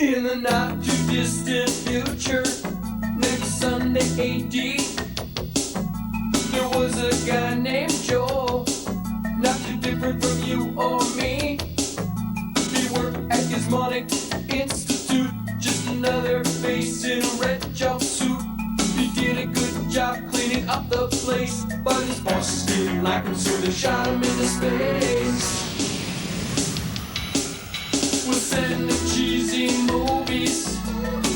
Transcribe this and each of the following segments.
In the not too distant future, next Sunday AD, there was a guy named Joel, not too different from you or me. He worked at Gizmonic Institute, just another face in a red jumpsuit. He did a good job cleaning up the place, but his bosses didn't like him, so they shot him into space. We'll send the cheesy movies,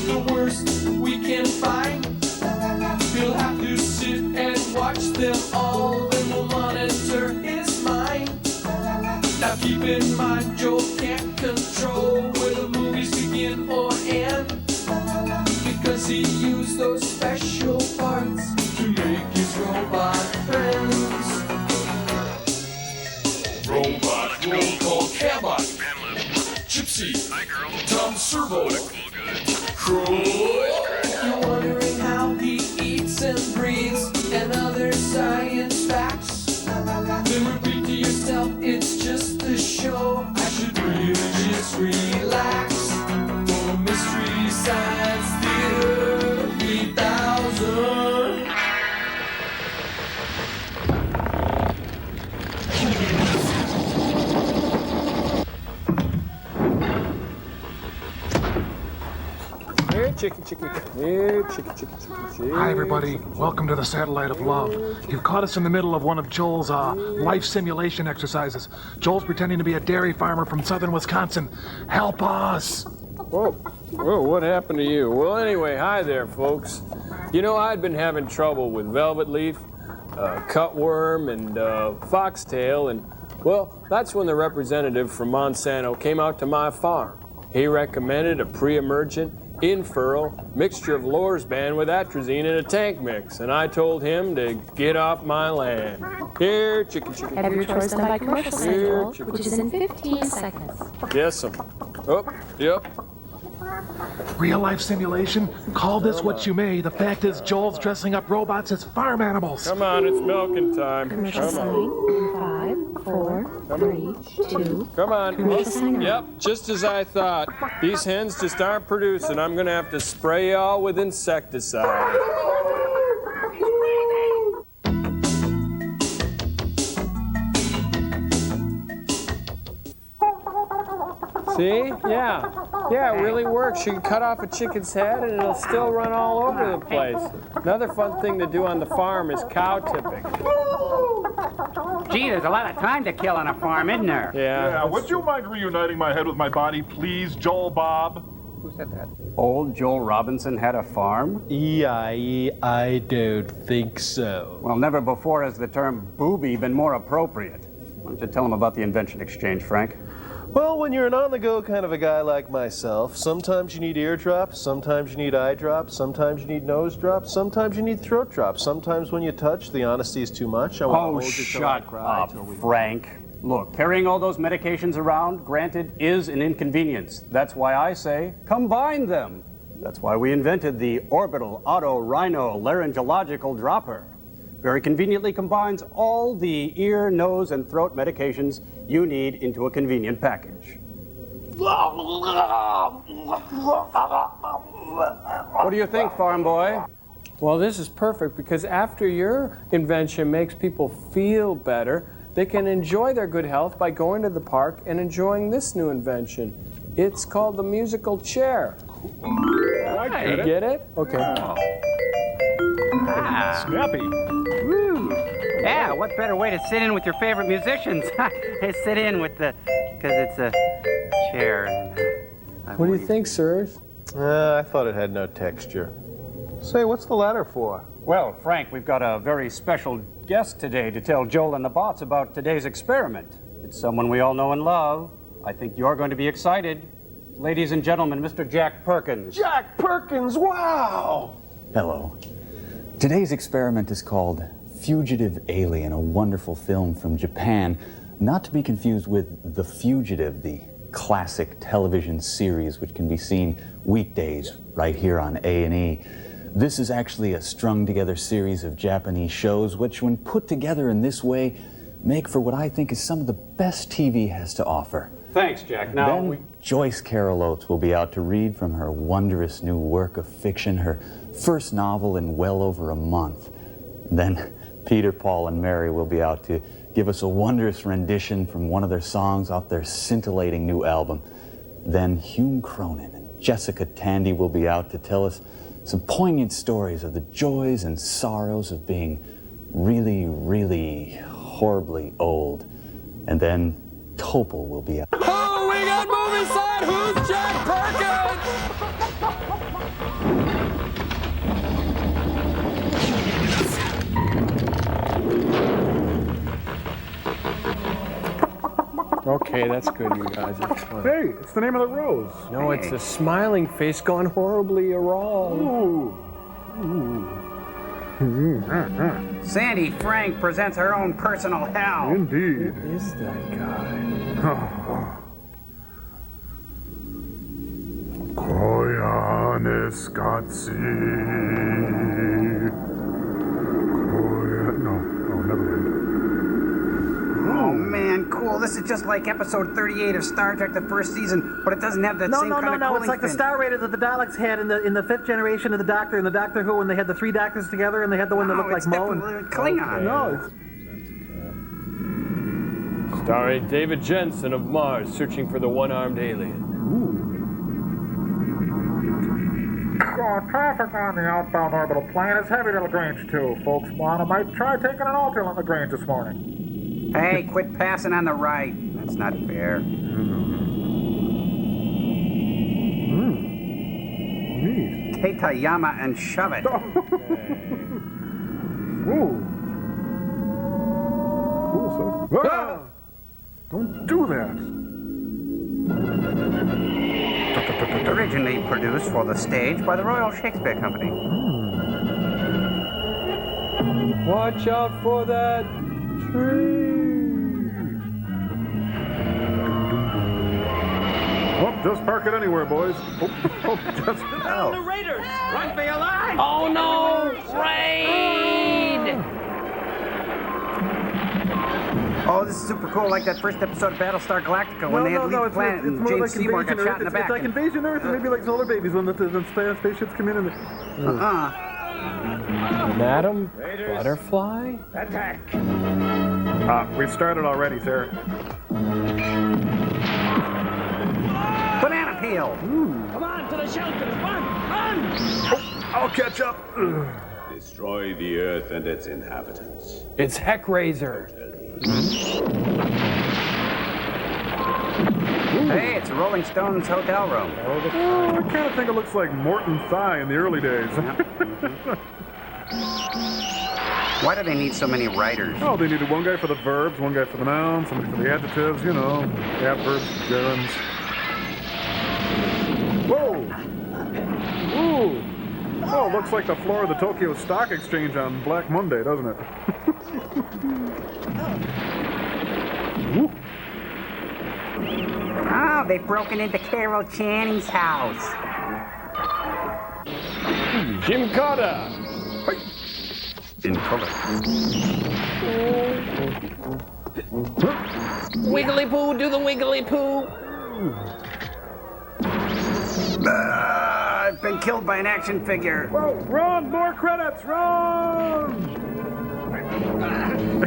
the worst we can find. He'll have to sit and watch them all, then we'll monitor his mind. Now keep in mind, Joel can't control where the movies begin or end, because he used those special parts to make his robot friends. Robot roll call Cabot, Gypsy, Tom Servo, Croy. If you're wondering how he eats and breathes and other science facts, then repeat to yourself, it's just a show. I should really just relax. For Mystery Science Theater 3000. Hi, everybody. Welcome to the Satellite of Love. You've caught us in the middle of one of Joel's life simulation exercises. Joel's pretending to be a dairy farmer from southern Wisconsin. Help us! Whoa, what happened to you? Well, anyway, hi there, folks. You know, I'd been having trouble with velvet leaf, cutworm, and foxtail, and, well, that's when the representative from Monsanto came out to my farm. He recommended a pre-emergent in-furrow mixture of Lorsban with atrazine in a tank mix, and I told him to get off my land. Here, chicken. Have your chores done by commercial schedule, which is in 15 seconds. Yes, oh, yep. Real-life simulation? Call this what you may. The fact is, Joel's dressing up robots as farm animals. Come on, it's milking time. Commercial sign in 5, 4, 3, 2. Come on. Commercial sign. Yep, just as I thought. These hens just aren't producing. I'm gonna have to spray y'all with insecticide. See? Yeah, it really works. You can cut off a chicken's head and it'll still run all over the place. Another fun thing to do on the farm is cow tipping. Gee, there's a lot of time to kill on a farm, isn't there? Yeah. Would you mind reuniting my head with my body, please, Joel Bob? Who said that? Old Joel Robinson had a farm? I don't think so. Well, never before has the term booby been more appropriate. Why don't you tell him about the invention exchange, Frank? Well, when you're an on-the-go kind of a guy like myself, sometimes you need ear drops, sometimes you need eye drops, sometimes you need nose drops, sometimes you need throat drops. Sometimes when you touch, the honesty is too much. I want to hold you till I cry. Shut up, Frank. Look, carrying all those medications around, granted, is an inconvenience. That's why I say combine them. That's why we invented the orbital auto-rhino-laryngological dropper. Very conveniently combines all the ear, nose, and throat medications you need into a convenient package. What do you think, farm boy? Well, this is perfect because after your invention makes people feel better, they can enjoy their good health by going to the park and enjoying this new invention. It's called the musical chair. I get You it. get it? Okay. Snappy. Woo. Yeah, what better way to sit in with your favorite musicians? Is sit in with the, because it's a chair. What do you think, sirs? I thought it had no texture. Say, what's the ladder for? Well, Frank, we've got a very special guest today to tell Joel and the bots about today's experiment. It's someone we all know and love. I think you're going to be excited. Ladies and gentlemen, Mr. Jack Perkins. Jack Perkins, wow! Hello. Today's experiment is called Fugitive Alien, a wonderful film from Japan, not to be confused with The Fugitive, the classic television series which can be seen weekdays right here on A&E. This is actually a strung-together series of Japanese shows which, when put together in this way, make for what I think is some of the best TV has to offer. Thanks, Jack. Now, Then Joyce Carol Oates will be out to read from her wondrous new work of fiction, her first novel in well over a month. Then Peter, Paul, and Mary will be out to give us a wondrous rendition from one of their songs off their scintillating new album. Then Hume Cronin and Jessica Tandy will be out to tell us some poignant stories of the joys and sorrows of being really, really horribly old. And then Topol will be out. Oh, we got movie side. Who's Jack Perkins? Okay, that's good, you guys. It's fun. Hey, it's the name of the rose. No, it's a smiling face gone horribly wrong. Sandy Frank presents her own personal hell. Indeed. Who is that guy? Koyanis Gatsi. No, never mind. Oh man, cool. This is just like episode 38 of Star Trek, the first season, but it doesn't have that same kind of cooling It's like the fin. Star Raiders that the Daleks had in the fifth generation of the Doctor and the Doctor Who when they had the three Doctors together and they had the one that looked like it's Mo. And, definitely Klingon. no, it's Starring David Jensen of Mars, searching for the one-armed alien. Traffic on the outbound orbital plane is heavy to Lagrange 2. Folks want might try taking an alternate Lagrange this morning. Hey, quit passing on the right. That's not fair. Neat. Take Tayama and shove it. Ooh. Cool stuff. Ah! Don't do that. Originally produced for the stage by the Royal Shakespeare Company. Watch out for that tree. Oh, just park it anywhere, boys. Just. Oh. The Raiders. Run for your life. Oh no! Raid! Oh, this is super cool, like that first episode of Battlestar Galactica when they had to leave the planet and more James like Seymour got Invasion shot in the Earth. back. It's like Invasion Earth and maybe like Solar Babies when the spaceships come in and Madam Butterfly? Attack. We've started already, sir. Banana peel! Come on to the shelters. Run. I'll catch up. Destroy the earth and its inhabitants. It's Heckraiser. Hey, it's a Rolling Stones hotel room. I kind of think it looks like Morton Thigh in the early days. Why do they need so many writers? Oh, they needed one guy for the verbs, one guy for the nouns, somebody for the adjectives, you know, adverbs, gerunds. Whoa! Ooh! Oh, looks like the floor of the Tokyo Stock Exchange on Black Monday, doesn't it? Woo. Oh, they've broken into Carol Channing's house. Jim Carter. In color. Wiggly poo, do the wiggly poo. I've been killed by an action figure. Whoa, run! More credits! Run!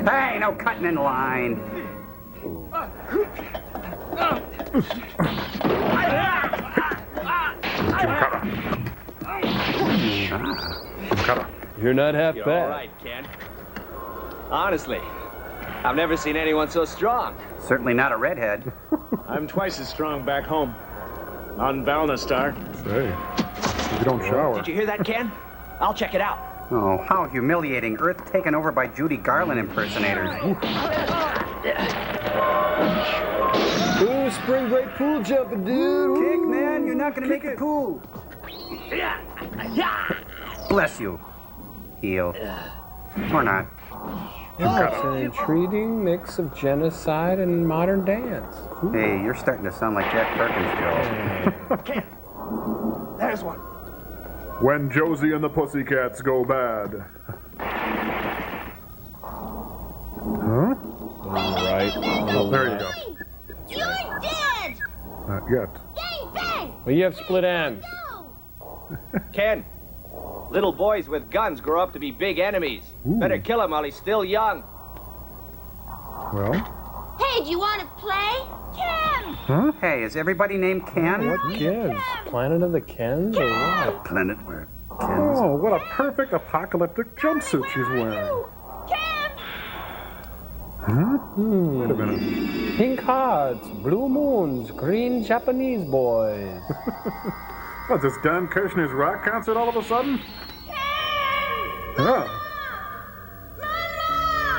Hey, no cutting in line. You're not half You're bad. all right, Ken. Honestly, I've never seen anyone so strong. Certainly not a redhead. I'm twice as strong back home. On Valnestar. Say, you don't shower. Did you hear that, Ken? I'll check it out. Oh, how humiliating. Earth taken over by Judy Garland impersonators. Ooh, spring break pool jumping, dude. Kick, man. You're not going to make the pool. Bless you. Heel. Or not. Yeah, it's an intriguing mix of genocide and modern dance. Hey, you're starting to sound like Jack Perkins, Joe. Ken, there's one. When Josie and the Pussycats go bad. Huh? Right. Oh, there you go. You're dead! Not yet. Well, you have split ends. Ken, little boys with guns grow up to be big enemies. Ooh. Better kill him while he's still young. Well? Hey, do you want to play? Ken! Huh? Hey, is everybody named Ken? What gives? Planet of the Kens or what? Planet where Ken's... Oh, what a perfect apocalyptic jumpsuit she's wearing. Huh? Wait a minute. Pink hearts, blue moons, green Japanese boys. What's this, Don Kirshner's rock concert all of a sudden? Yeah.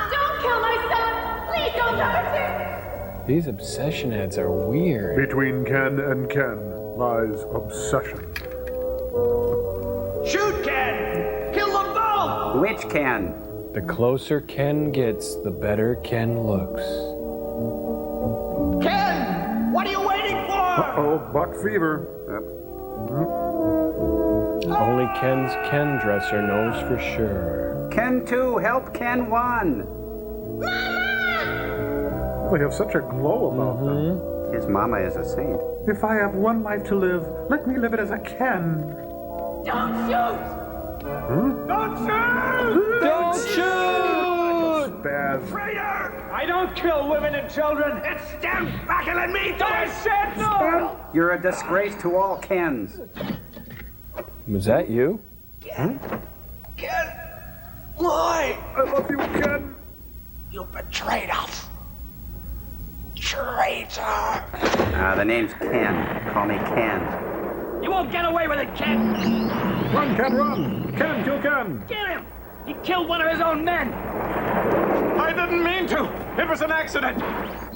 Don't kill my son! Please don't hurt him! These obsession ads are weird. Between Ken and Ken lies obsession. Shoot, Ken! Kill them both! Which Ken? The closer Ken gets, the better Ken looks. Ken! What are you waiting for? Uh-oh, buck fever. Only Ken's Ken dresser knows for sure. Ken 2, help Ken 1. They have such a glow about them. His mama is a saint. If I have one life to live, let me live it as I can. Don't shoot! Don't shoot! Don't shoot! Spaz. Traitor! I don't kill women and children. It's stand back and let me do it! Shit! No! You're a disgrace to all Kens. Was that you? Ken! Why? I love you, Ken. You betrayed us. Traitor! The name's Ken. Call me Ken. You won't get away with it, Ken! Run, Ken, run! Ken, kill Ken! Get him! He killed one of his own men! I didn't mean to! It was an accident!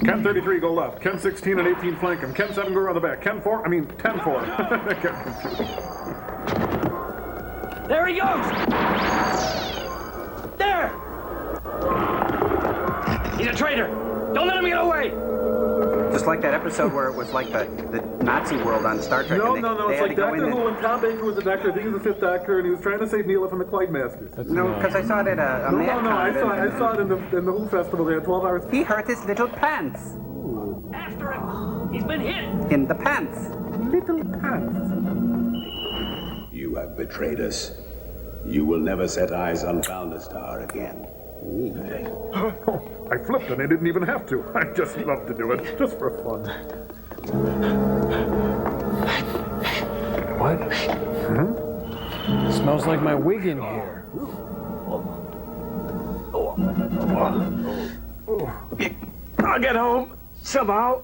Ken 33, go left. Ken 16 and 18, flank him. Ken 7, go around the back. Ken 4, I mean 10 4. There he goes! There! He's a traitor! Don't let him get away! Just like that episode where it was like the Nazi world on Star Trek. No, and no, they it's had like to go Doctor in Who when Tom Baker was the Doctor. I think he was the 5th Doctor, and he was trying to save Neela from the Clyde Masters. No, because I saw it at a No, I saw it in the Who festival. They had 12 hours. He hurt his little pants. After him! He's been hit! In the pants. Little pants. You have betrayed us. You will never set eyes on Valnestar again. I flipped and I didn't even have to. I just love to do it, just for fun. What? It smells like my wig in here. I'll get home somehow.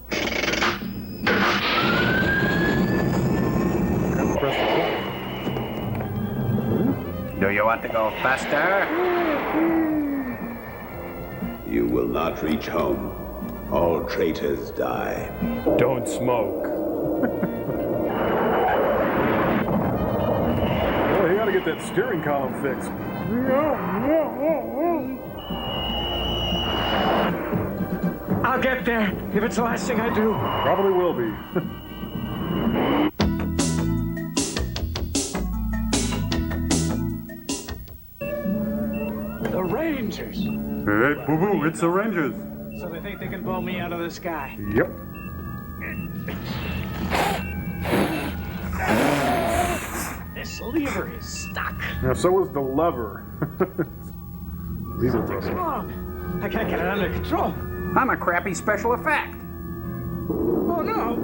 Do you want to go faster? You will not reach home. All traitors die. Don't smoke. Well, you gotta get that steering column fixed. I'll get there if it's the last thing I do. Probably will be. The Rangers. Hey, boo-boo, it's the Rangers. So they think they can blow me out of the sky. Yep. This lever is stuck. Now, so is the lever. Something's wrong. I can't get it under control. I'm a crappy special effect. Oh no!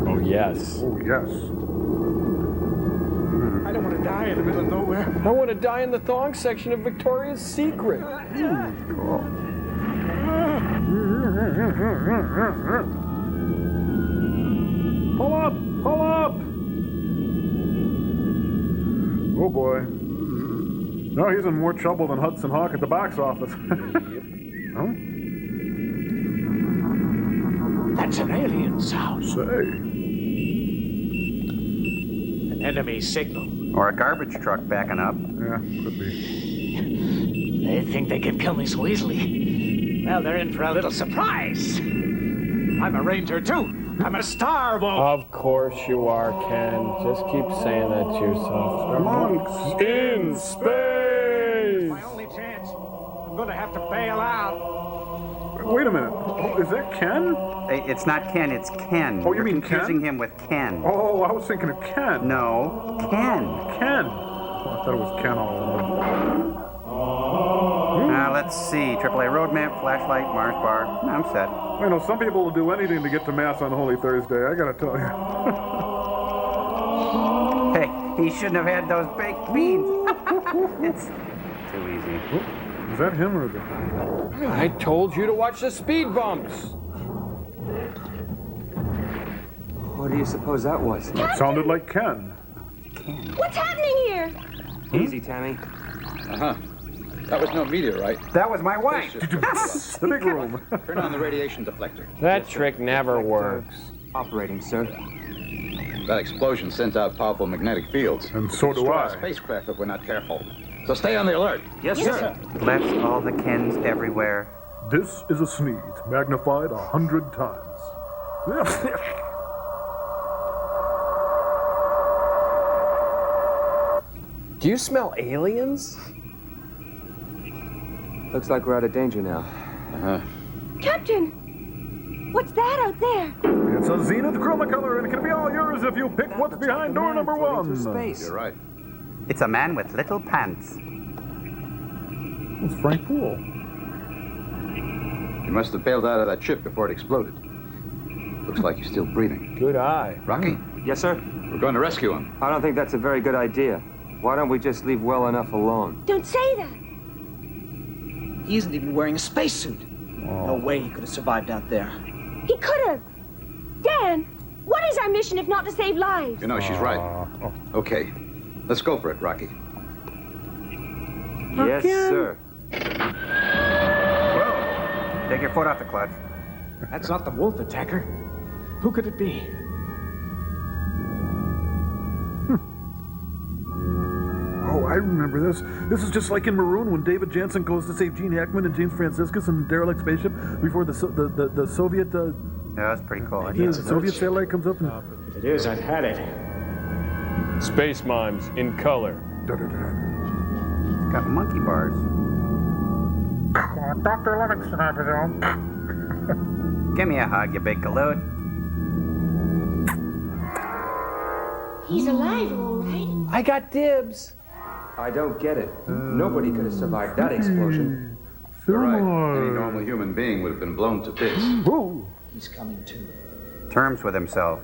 Oh, yes. Oh, yes. I don't want to die in the middle of nowhere. I want to die in the thong section of Victoria's Secret. Pull up! Pull up! Oh boy. No, he's in more trouble than Hudson Hawk at the box office. Huh? That's an alien sound. Say. An enemy signal. Or a garbage truck backing up. Yeah, could be. They think they can kill me so easily. Well, they're in for a little surprise. I'm a ranger too. I'm a star wolf. Of course you are, Ken. Just keep saying that to yourself. Monks in space! My only chance. I'm going to have to bail out. Wait a minute. Oh, is that Ken? Hey, it's not Ken, it's Ken. Oh, you You're mean confusing Ken? him with Ken. Oh, I was thinking of Ken. No, Ken. Ken. Oh, I thought it was Ken all along. Let's see. AAA road map, flashlight, Mars bar. I'm set. I know some people will do anything to get to Mass on Holy Thursday, I gotta tell you. Hey, he shouldn't have had those baked beans. It's too easy. Is that him or the... I told you to watch the speed bumps. What do you suppose that was? That sounded like Ken. What's happening here? Easy, Tammy. Uh-huh. That was no meteorite. That was my wife. The big room. Turn on the radiation deflector. That trick never works. Operating, sir. That explosion sent out powerful magnetic fields. And so do Destroy I. our spacecraft if we're not careful. So stay on the alert. Yes, sir. Left all the Kens everywhere. This is a sneeze, magnified 100 times. Do you smell aliens? Looks like we're out of danger now. Uh-huh. Captain, what's that out there? It's a Zenith Chromacolor, and it can be all yours if you pick what's behind door number 1. You're right. It's a man with little pants. It's Frank Poole. You must have bailed out of that ship before it exploded. Looks like you're still breathing. Good eye. Rocky, Yes, sir. we're going to rescue him. I don't think that's a very good idea. Why don't we just leave well enough alone? Don't say that. He isn't even wearing a spacesuit. No way he could have survived out there. He could have. Dan, what is our mission if not to save lives? You know, she's right. Okay, let's go for it, Rocky. Yes, sir. Whoa. Take your foot off the clutch. That's not the wolf attacker. Who could it be? Oh, I remember this. This is just like in Maroon when David Jansen goes to save Gene Hackman and James Franciscus in derelict spaceship before the Soviet... Yeah, that's pretty cool. the Soviet satellite comes up and... If it is, I've had it. Space mimes in color. It's got monkey bars. Dr. Livingston, I presume. Give me a hug, you big galoot. He's alive, all right. I got dibs. I don't get it. Nobody could have survived that explosion. You're right. Any normal human being would have been blown to bits. Whoa. He's coming too. Terms with himself.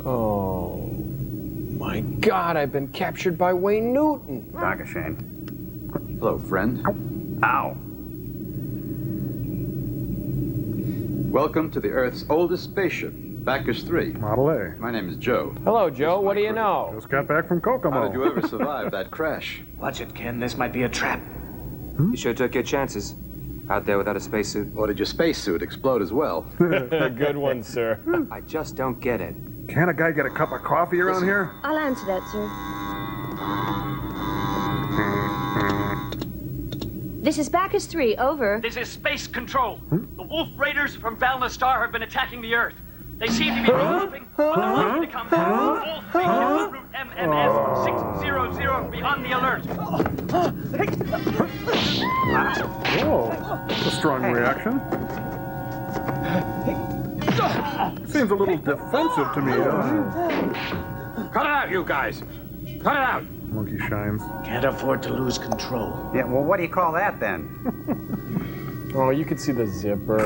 Oh, my God, I've been captured by Wayne Newton. Dog a shame. Hello, friend. Ow. Welcome to the Earth's oldest spaceship, Bacchus 3. Model A. My name is Joe. Hello, Joe. What do you know? Just got back from Kokomo. How did you ever survive that crash? Watch it, Ken. This might be a trap. You sure took your chances. Out there without a spacesuit. Or did your spacesuit explode as well? A good one, sir. I just don't get it. Can a guy get a cup of coffee around here? I'll answer that, sir. This is Bacchus 3, over. This is Space Control. The Wolf Raiders from Valnestar have been attacking the Earth. They seem to be regrouping, but they're likely to come back. All spaceships route MMS 600 be on the alert. Whoa, that's a strong reaction. Seems a little defensive to me. Cut it out, you guys. Cut it out. Monkey shines. Can't afford to lose control. Yeah, well, what do you call that then? Oh, you could see the zipper.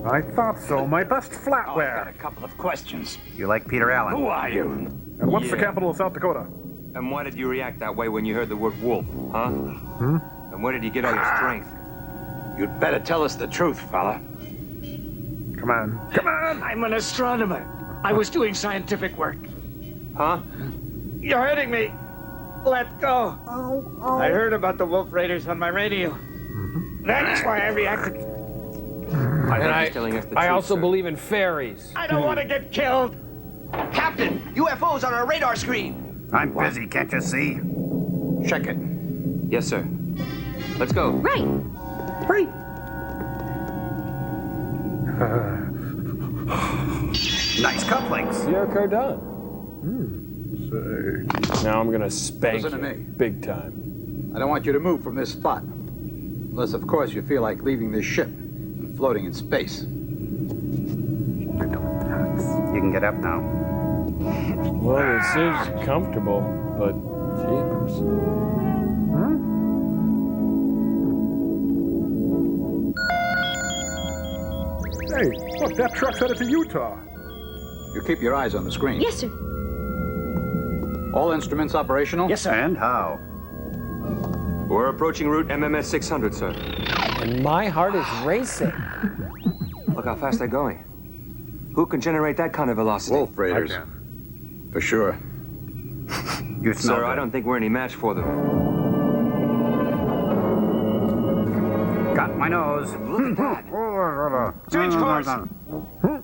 I thought so. My best I got flatware. a couple of questions. You like Peter Allen? Who are you? And what's the capital of South Dakota? And why did you react that way when you heard the word wolf, huh? And where did you get all your strength? You'd better tell us the truth, fella. Come on. Come on! I'm an astronomer. I was doing scientific work. Huh? You're hurting me. Let go. I heard about the Wolf Raiders on my radio. That's why I reacted. I also believe in fairies. I don't want to get killed. Captain, UFOs on our radar screen. I'm busy, can't you see? Check it. Yes, sir. Let's go. Right. Right. Nice cufflinks. Pierre Cardin. Now I'm gonna spank Listen to you me. big time. I don't want you to move from this spot. Unless, of course, you feel like leaving this ship and floating in space. You can get up now. Well, this is comfortable, but jeepers. Hey, look, that truck's headed to Utah. You keep your eyes on the screen. Yes, sir. All instruments operational? Yes, sir. And how? We're approaching route MMS 600, sir. And my heart is racing. Look how fast they're going. Who can generate that kind of velocity? Wolf Raiders. For sure. You smell Sir, I good. don't think we're any match for them. Got my nose. Look at that. Change course.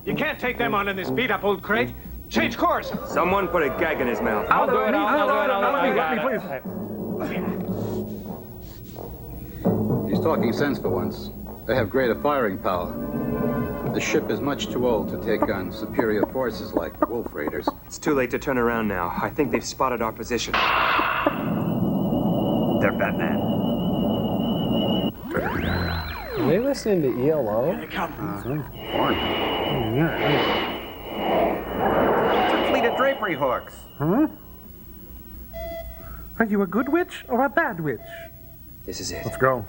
You can't take them on in this beat-up old crate. Change course. Someone put a gag in his mouth. I'll do it. Let me, please. He's talking sense for once. They have greater firing power. The ship is much too old to take on superior forces like Wolf Raiders. It's too late to turn around now. I think they've spotted our position. They're Batman. Are they listening to ELO? Here they come. It's a fleet of drapery hooks. Huh? Are you a good witch or a bad witch? This is it. Let's go.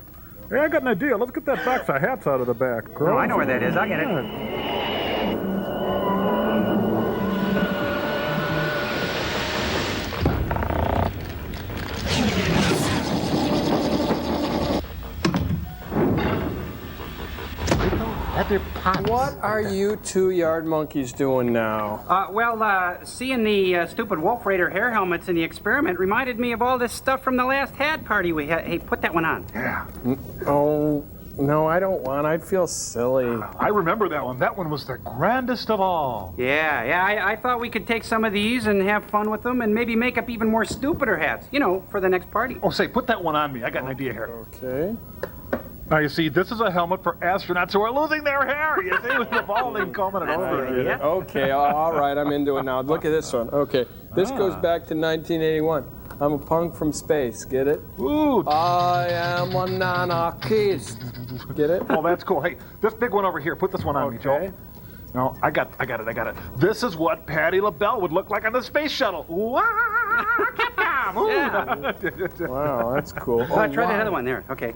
Hey, I got an idea. Let's get that box of hats out of the back. Oh, I know where that is. I'll get it. What are you two yard monkeys doing now? Seeing the stupid Wolf Raider hair helmets in the experiment reminded me of all this stuff from the last hat party we had. Hey, put that one on. Yeah. Oh, no, I don't want. I'd feel silly. I remember that one. That one was the grandest of all. Yeah, I thought we could take some of these and have fun with them and maybe make up even more stupider hats, you know, for the next party. Oh, say, put that one on me. I got an idea here. Okay. Now, you see, this is a helmet for astronauts who are losing their hair. You see, with the balding coming over it. Okay, all right, I'm into it now. Look at this one. Okay, this goes back to 1981. I'm a punk from space, get it? Ooh. I am an anarchist. Get it? Oh, that's cool. Hey, this big one over here, put this one on me, Joe. No, I got it. This is what Patti LaBelle would look like on the space shuttle. Wow, Wow, that's cool. Try that other one there. Okay.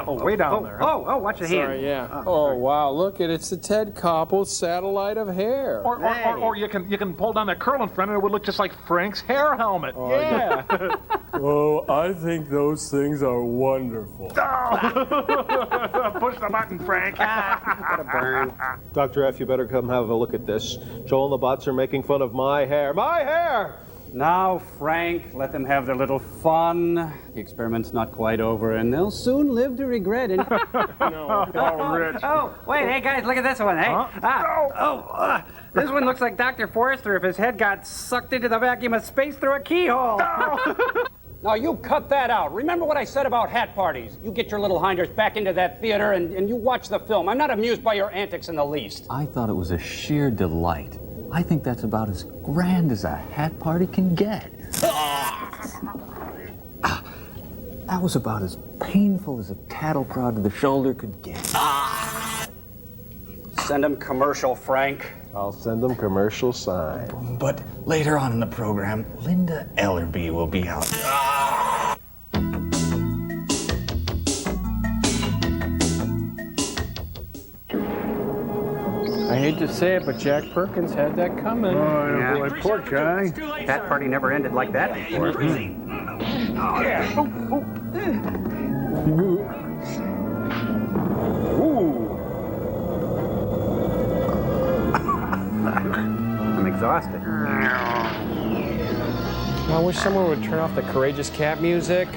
Way down there. Oh, watch the hand. Sorry, yeah. Oh, wow, look it. It's the Ted Koppel satellite of hair. Or you can pull down that curl in front and it would look just like Frank's hair helmet. Oh, yeah. Oh, I think those things are wonderful. Push the button, Frank. Gotta burn. Dr. F, you better come have a look at this. Joel and the bots are making fun of my hair. My hair! Now, Frank, let them have their little fun. The experiment's not quite over, and they'll soon live to regret it. Oh, Rich. Oh, wait, hey, guys, look at this one. Hey. This one looks like Dr. Forrester if his head got sucked into the vacuum of space through a keyhole. Now, you cut that out. Remember what I said about hat parties. You get your little hinders back into that theater and you watch the film. I'm not amused by your antics in the least. I thought it was a sheer delight. I think that's about as grand as a hat party can get. That was about as painful as a cattle prod to the shoulder could get. Send them commercial, Frank. I'll send them commercial sign. But later on in the program, Linda Ellerby will be out. I hate to say it, but Jack Perkins had that coming. Oh, Yeah. boy, poor guy. That party never ended like that before. I'm exhausted. I wish someone would turn off the Courageous Cat music.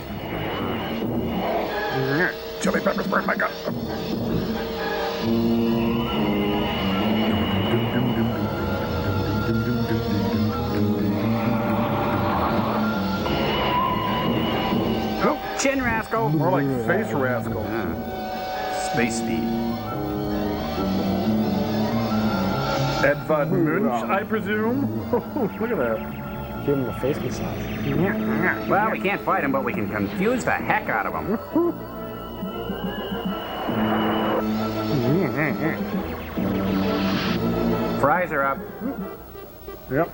Chili peppers burn my gut. Chin rascal. More like face rascal. Space speed. Ed Von Munch, I presume. Look at that. Give him a face massage. Well, we can't fight him, but we can confuse the heck out of him. Fries are up. Yep.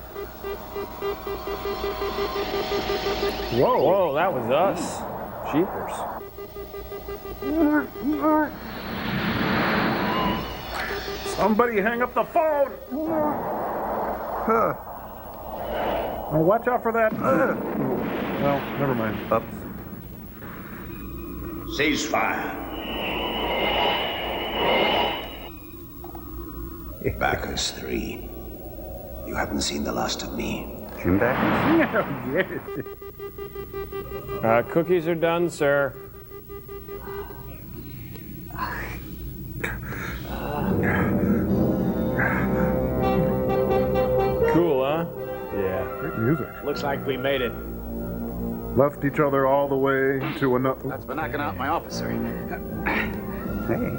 Whoa, that was us. Jeepers. Somebody hang up the phone! Oh, watch out for that. Well, never mind. Oops. Ceasefire. Bacchus 3. You haven't seen the last of me. Jim Bacchus? Yeah. Cookies are done, sir. Cool, huh? Yeah. Great music. Looks like we made it. Left each other all the way to another. That's for knocking out my officer. Hey.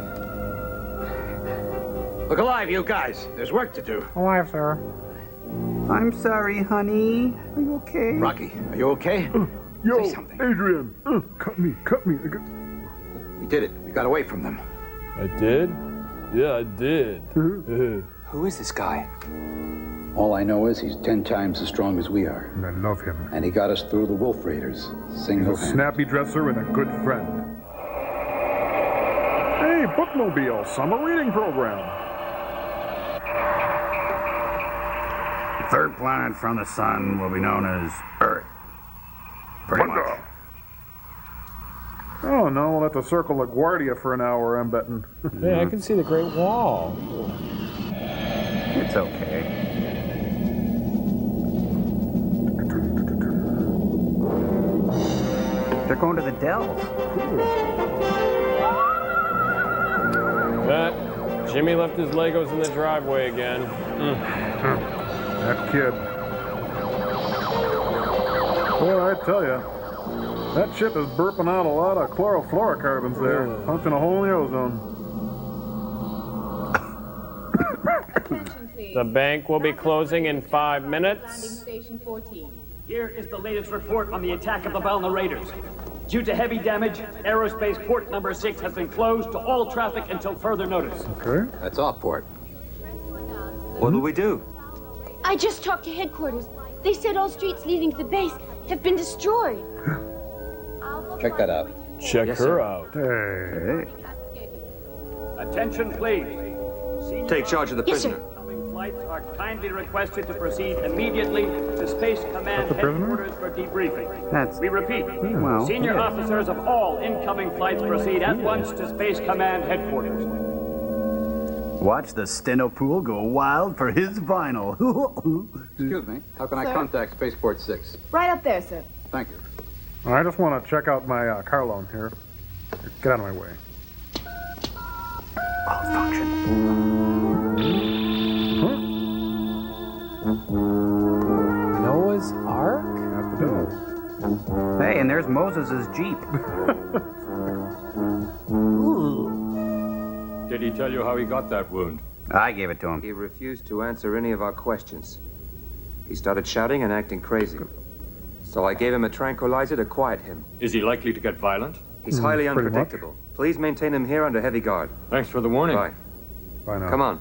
Look alive, you guys. There's work to do. Alive, sir. I'm sorry, honey. Are you okay? Rocky, are you okay? Yo, Say something. Adrian. Cut me. We did it. We got away from them. I did? Yeah, I did. Who is this guy? All I know is he's 10 times as strong as we are. And I love him. And he got us through the Wolf Raiders. He's a Single-handed. snappy dresser and a good friend. Hey, Bookmobile Summer Reading Program. The third planet from the sun will be known as Earth. Pretty much. Oh, no, we'll have to circle LaGuardia for an hour, I'm betting. Hey, I can see the Great Wall. It's okay. They're going to the Dells. Jimmy left his Legos in the driveway again. That kid. Well, I tell you, that ship is burping out a lot of chlorofluorocarbons there, punching a hole in the ozone. The bank will be closing in 5 minutes. Station 14. Here is the latest report on the attack of the Valna Raiders. Due to heavy damage, aerospace port number 6 has been closed to all traffic until further notice. Okay. That's off port. What'll we do? I just talked to headquarters. They said all streets leading to the base have been destroyed. Check that out. Check her out. Hey. Attention, please. Take charge of the Yes, sir. prisoner. Incoming flights are kindly requested to proceed immediately to Space Command That's the prisoner? headquarters for debriefing. That's... We repeat, well, senior yeah. officers of all incoming flights proceed at once to Space Command headquarters. Watch the steno pool go wild for his vinyl. Excuse me. How can I Sir? contact Spaceport 6? Right up there, sir. Thank you. I just want to check out my car loan here. Get out of my way. Malfunction. Noah's Ark? At the Dells. Hey, and there's Moses' Jeep. Did he tell you how he got that wound? I gave it to him. He refused to answer any of our questions. He started shouting and acting crazy. So I gave him a tranquilizer to quiet him. Is he likely to get violent? He's highly pretty unpredictable. Please maintain him here under heavy guard. Thanks for the warning. Bye. Bye now. Come on.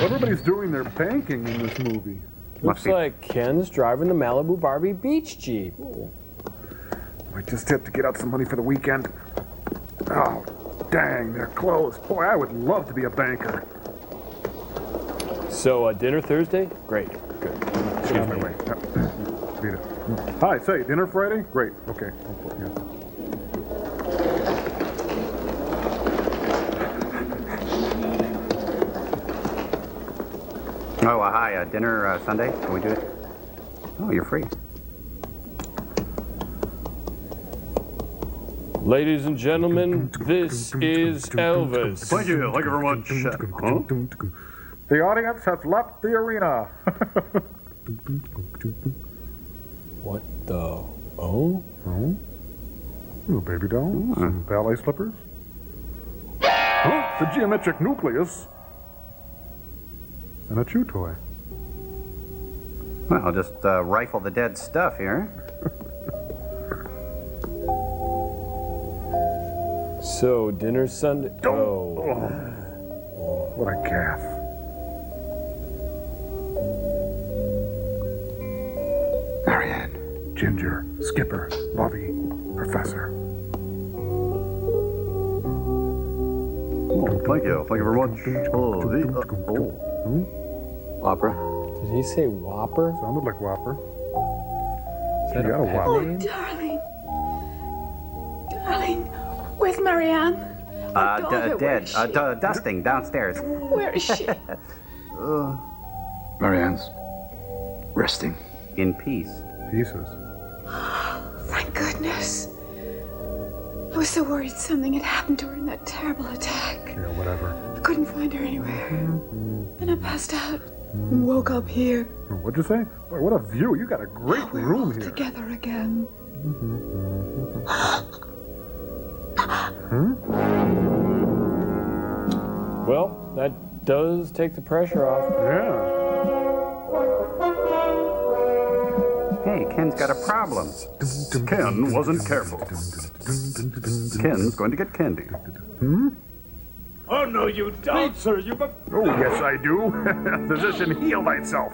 Everybody's doing their banking in this movie. Looks like Ken's driving the Malibu Barbie Beach Jeep. I just have to get out some money for the weekend. Oh, dang, they're closed. Boy, I would love to be a banker. So, dinner Thursday? Great. Good. Get out of my way. Yep. Beat it. Hi, say, dinner Friday? Great. Okay. Yeah. Oh, hi. Dinner Sunday? Can we do it? Oh, you're free. Ladies and gentlemen, this is Elvis. Thank you very much. Huh? The audience has left the arena. What the? Oh? Oh? Ooh, baby doll. Some ballet slippers. Huh? The geometric nucleus. And a chew toy. Well, just rifle the dead stuff here. So, dinner Sunday? Oh. What a gaff. Marianne. Ginger, Skipper, Lovey, Professor. Oh, thank you. Thank you very much. Whopper? Did he say Whopper? Sounded like Whopper. Is that You got a pet Whopper. name? Darling. Darling, where's Marianne? My daughter, where is she? Dusting downstairs. Where is she? Marianne's resting. In peace. Pieces. Thank goodness. I was so worried something had happened to her in that terrible attack. Yeah, whatever. I couldn't find her anywhere. And I passed out and woke up here. What'd you say? Boy, what a view. You got a great room here. Together again. Well, that does take the pressure off. Yeah. Hey, Ken's got a problem. Ken wasn't careful. Ken's going to get candy. Oh, no, you don't, sir. You... Oh, yes, I do. Physician, heal thyself.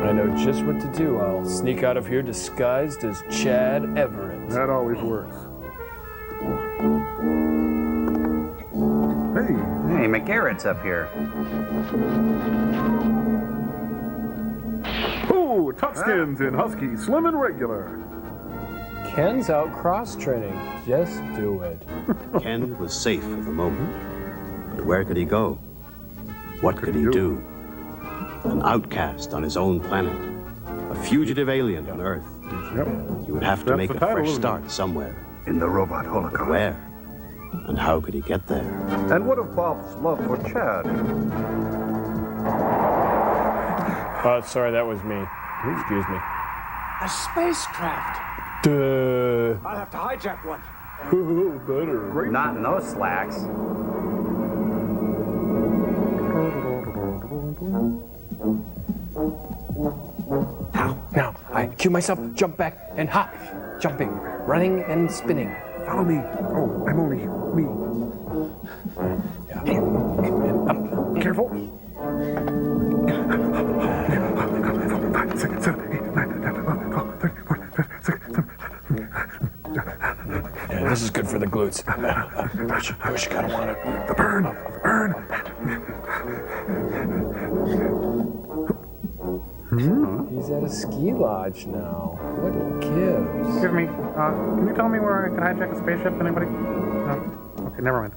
I know just what to do. I'll sneak out of here disguised as Chad Everett. That always works. Hey, McGarrett's up here. Ooh, tough skins in Husky, slim and regular. Ken's out cross-training. Just do it. Ken was safe for the moment. But where could he go? What could he do? An outcast on his own planet. A fugitive alien on Earth. Yep. He would have to make a fresh start somewhere. In the robot holocaust. Where? And how could he get there? And what of Bob's love for Chad? Sorry, that was me. Excuse me. A spacecraft. Duh. I'll have to hijack one. Oh, better. Not in those slacks. Now, I cue myself, jump back, and hop. Jumping, running, and spinning. Follow me. Oh, I'm only me. Yeah. And up. Careful. 5, 6, 7, 8, 9, 10, 11, 12, 13, 14, 15, 16, 17. Yeah, this is good for the glutes. I wish I kind of wanted the burn. The burn. He's at a ski lodge now. What gives? Excuse me, can you tell me where I can hijack a spaceship? Anybody? No? Okay, never mind.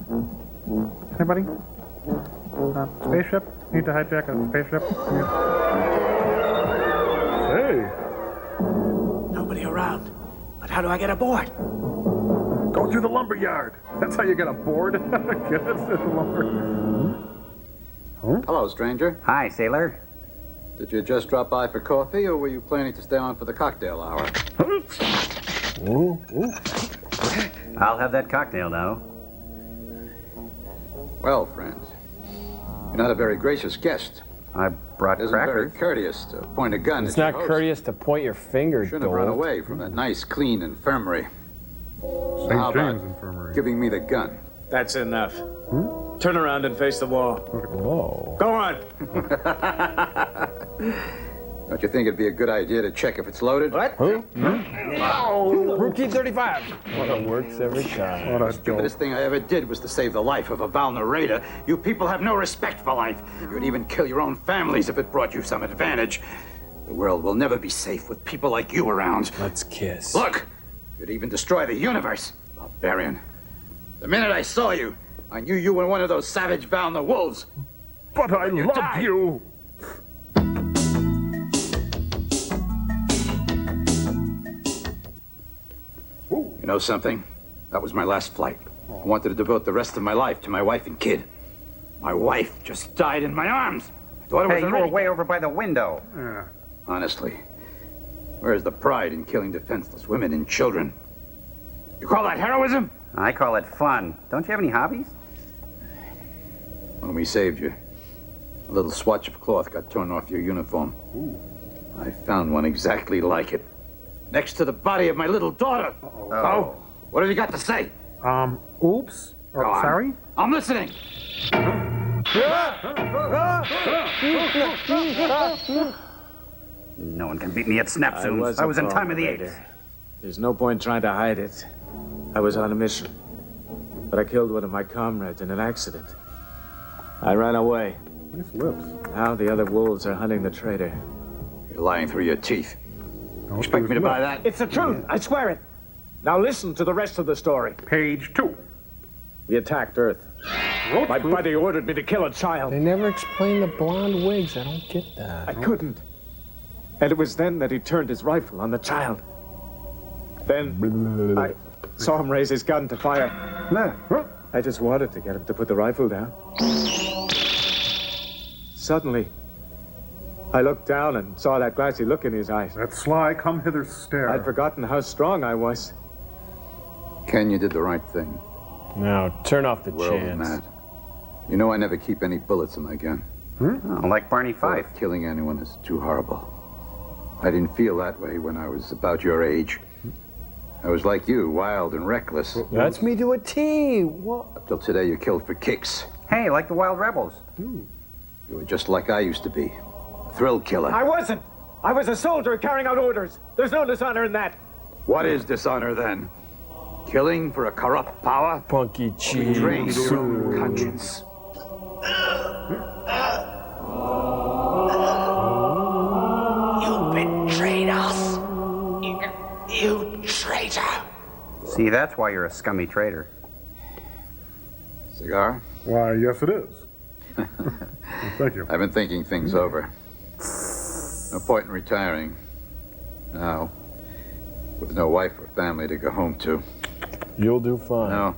Anybody? Spaceship? Need to hijack a spaceship? Hey! Nobody around. But how do I get aboard? Go through the lumber yard. That's how you get aboard. Get it? The lumber. Hello, stranger. Hi, sailor. Did you just drop by for coffee, or were you planning to stay on for the cocktail hour? Ooh. I'll have that cocktail now. Well, friends, you're not a very gracious guest. I brought It isn't crackers. very courteous to point a gun It's at your not host. courteous to point your finger, Shouldn't have run dolt. away from that nice, clean infirmary. So St. how James about Infirmary. giving me the gun? That's enough. Turn around and face the wall. Whoa. Go on. Don't you think it'd be a good idea to check if it's loaded? What? Who? Oh, Rookie 35. Well, it works every time. The stupidest thing I ever did was to save the life of a Valnerator. You people have no respect for life. You'd even kill your own families if it brought you some advantage. The world will never be safe with people like you around. Let's kiss. Look, you'd even destroy the universe, barbarian. The minute I saw you, I knew you were one of those savage Valna wolves. But I love you. You know something? That was my last flight. I wanted to devote the rest of my life to my wife and kid. My wife just died in my arms. I thought it was Hey, you were way over by the window. Honestly, where's the pride in killing defenseless women and children? You call that heroism? I call it fun. Don't you have any hobbies? When we saved you, A little swatch of cloth got torn off your uniform. Ooh. I found one exactly like it. Next to the body of my little daughter. So, what have you got to say? Oops. Or Go on. sorry? I'm listening. No one can beat me at snapzoons. I was in time of the 8th. There's no point trying to hide it. I was on a mission. But I killed one of my comrades in an accident. I ran away. Nice lips. Now the other wolves are hunting the traitor. You're lying through your teeth. Expect me to buy that? It's the truth. I swear it. Now listen to the rest of the story. Page 2. We attacked Earth. My buddy ordered me to kill a child. They never explain the blonde wigs. I don't get that. I couldn't. And it was then that he turned his rifle on the child. Then I saw him raise his gun to fire. I just wanted to get him to put the rifle down. Suddenly, I looked down and saw that glassy look in his eyes. That sly, come hither stare. I'd forgotten how strong I was. Ken, you did the right thing. Now, turn off the World is chants. mad. You know I never keep any bullets in my gun. Oh, like Barney Fife. Killing anyone is too horrible. I didn't feel that way when I was about your age. I was like you, wild and reckless. That's me to a T. What? Up till today, you killed for kicks. Hey, like the Wild Rebels. You were just like I used to be. A thrill killer. I wasn't. I was a soldier carrying out orders. There's no dishonor in that. What is dishonor then? Killing for a corrupt power? Punky cheese. Betraying your own conscience. You betrayed us. You traitor. See, that's why you're a scummy traitor. Cigar? Why, yes it is. Thank you. I've been thinking things over. No point in retiring. Now, with no wife or family to go home to. You'll do fine. No.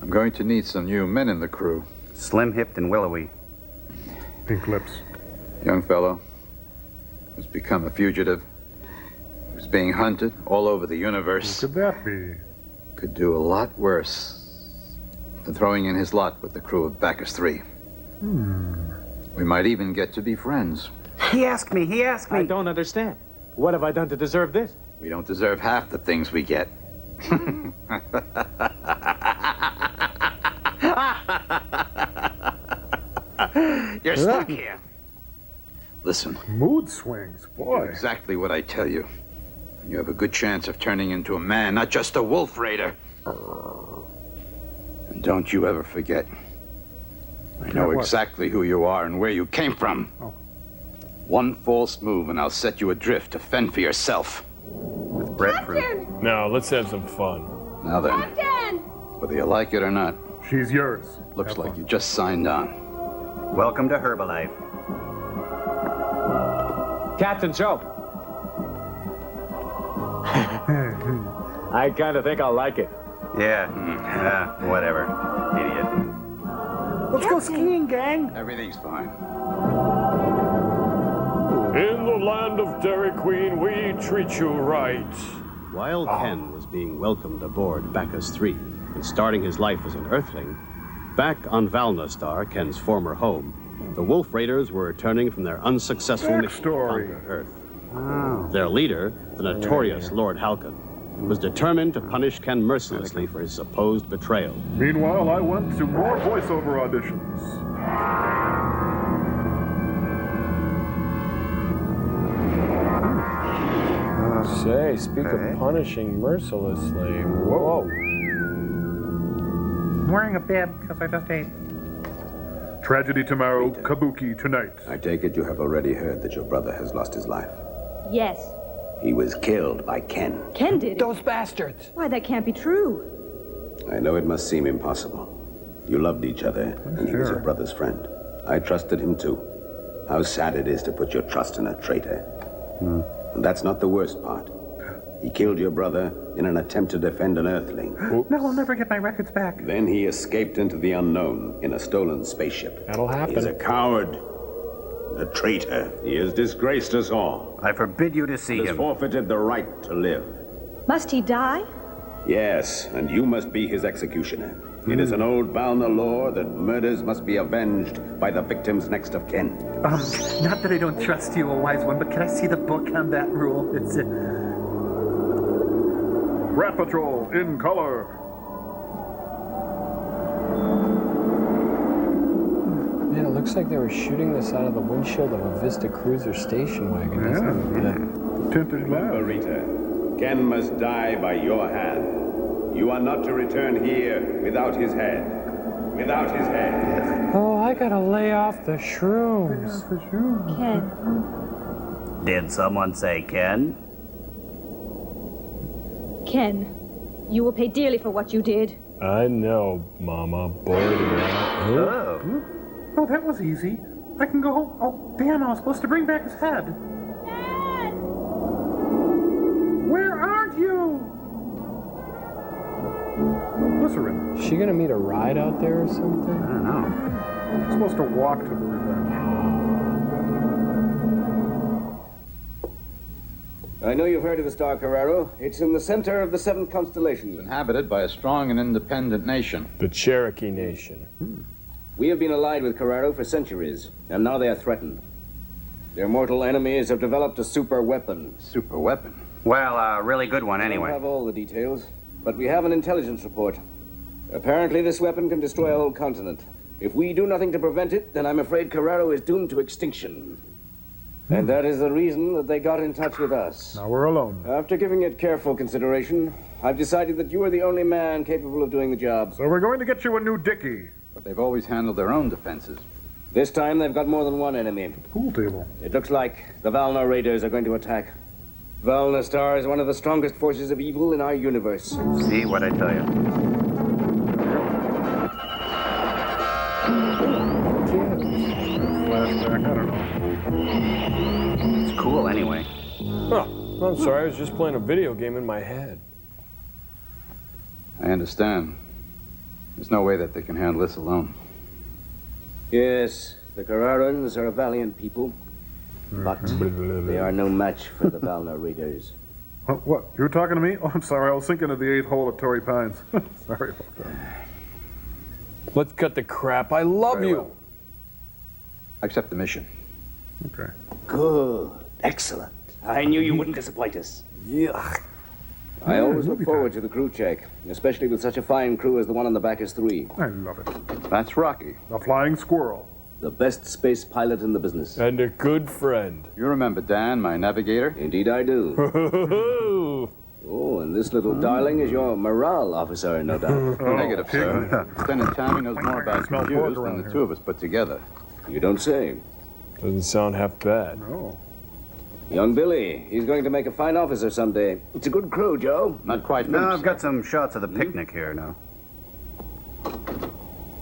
I'm going to need some new men in the crew. Slim-hipped and willowy. Pink lips. Young fellow who's become a fugitive, who's being hunted all over the universe. Who could that be? Could do a lot worse than throwing in his lot with the crew of Bacchus 3. We might even get to be friends. He asked me. I don't understand. What have I done to deserve this? We don't deserve half the things we get. You're stuck here. Listen. Mood swings, boy. Do exactly what I tell you. And you have a good chance of turning into a man, not just a wolf raider. And don't you ever forget. I know exactly who you are and where you came from. One false move and I'll set you adrift to fend for yourself. With breadfruit. No, let's have some fun. Now then, Captain! whether you like it or not, she's yours. Looks like you just signed on. Welcome to Herbalife. Captain Joe. I kind of think I'll like it. Yeah. Whatever. Idiot. Let's go skiing, gang. Everything's fine. In the land of Dairy Queen, we treat you right. While Ken was being welcomed aboard Bacchus 3 and starting his life as an Earthling, back on Valnastar, Ken's former home, the Wolf Raiders were returning from their unsuccessful mission to conquer Earth. Their leader, the notorious Lord Halcon, was determined to punish Ken mercilessly for his supposed betrayal. Meanwhile, I went to more voiceover auditions. Say, speak of punishing mercilessly. Whoa. I'm wearing a bib because I just ate. Tragedy tomorrow, kabuki tonight. I take it you have already heard that your brother has lost his life. Yes. He was killed by Ken. Ken did it. Those bastards. Why, that can't be true. I know it must seem impossible. You loved each other, and he was your brother's friend. I trusted him too. How sad it is to put your trust in a traitor. And that's not the worst part. He killed your brother in an attempt to defend an Earthling. No, I'll never get my records back. Then he escaped into the unknown in a stolen spaceship. That'll happen. He's a coward, a traitor. He has disgraced us all. I forbid you to see He has him. forfeited the right to live. Must he die? Yes, and you must be his executioner. It is an old Valna lore that murders must be avenged by the victim's next of kin. Not that I don't trust you, a wise one, but can I see the book on that rule? It's Rat Patrol in color. Man, it looks like they were shooting this out of the windshield of a Vista Cruiser station wagon, doesn't it? Tinted glass. Rita, Ken must die by your hand. You are not to return here without his head. Without his head. Oh, I gotta lay off the shrooms. Ken. Did someone say Ken? Ken, you will pay dearly for what you did. I know, Mama. Boy, did I. Oh, that was easy. I can go home. Oh, damn, I was supposed to bring back his head. Dad! Where aren't you? Glycerin. Is she gonna meet a ride out there or something? I don't know. I'm supposed to walk to the revenge. I know you've heard of the star, Carrero. It's in the center of the seventh constellation. Inhabited by a strong and independent nation. The Cherokee Nation. We have been allied with Carrero for centuries, and now they are threatened. Their mortal enemies have developed a super weapon. Super weapon? Well, a really good one anyway. I don't have all the details, but we have an intelligence report. Apparently this weapon can destroy a whole continent. If we do nothing to prevent it, then I'm afraid Carrero is doomed to extinction. And that is the reason that they got in touch with us. Now we're alone. After giving it careful consideration, I've decided that you are the only man capable of doing the job. So we're going to get you a new dickie. But they've always handled their own defenses. This time they've got more than one enemy. Pool table. It looks like the Valna Raiders are going to attack. Valna Star is one of the strongest forces of evil in our universe. See what I tell you. Flashback, I don't know. It's cool anyway. Oh, I'm sorry, I was just playing a video game in my head. I understand. There's no way that they can handle this alone. Yes, the Carrarans are a valiant people, but they are no match for the Valna Raiders. What? You were talking to me? Oh, I'm sorry. I was thinking of the 8th hole at Torrey Pines. Sorry about that. Let's cut the crap. I love Very you. well. Accept the mission. Okay. Good. Excellent. I knew you wouldn't disappoint us. Yeah. I always look forward to the crew check, especially with such a fine crew as the one on the Bacchus 3. I love it. That's Rocky. The flying squirrel. The best space pilot in the business. And a good friend. You remember Dan, my navigator? Indeed I do. Oh, and this little darling is your morale officer, no doubt. Negative, sir. Lieutenant Tommy knows more about computers than the two of us put together. You don't say. Doesn't sound half bad. No. Young Billy, he's going to make a fine officer someday. It's a good crew, Joe. Not quite No, finished, I've got some shots of the picnic here now.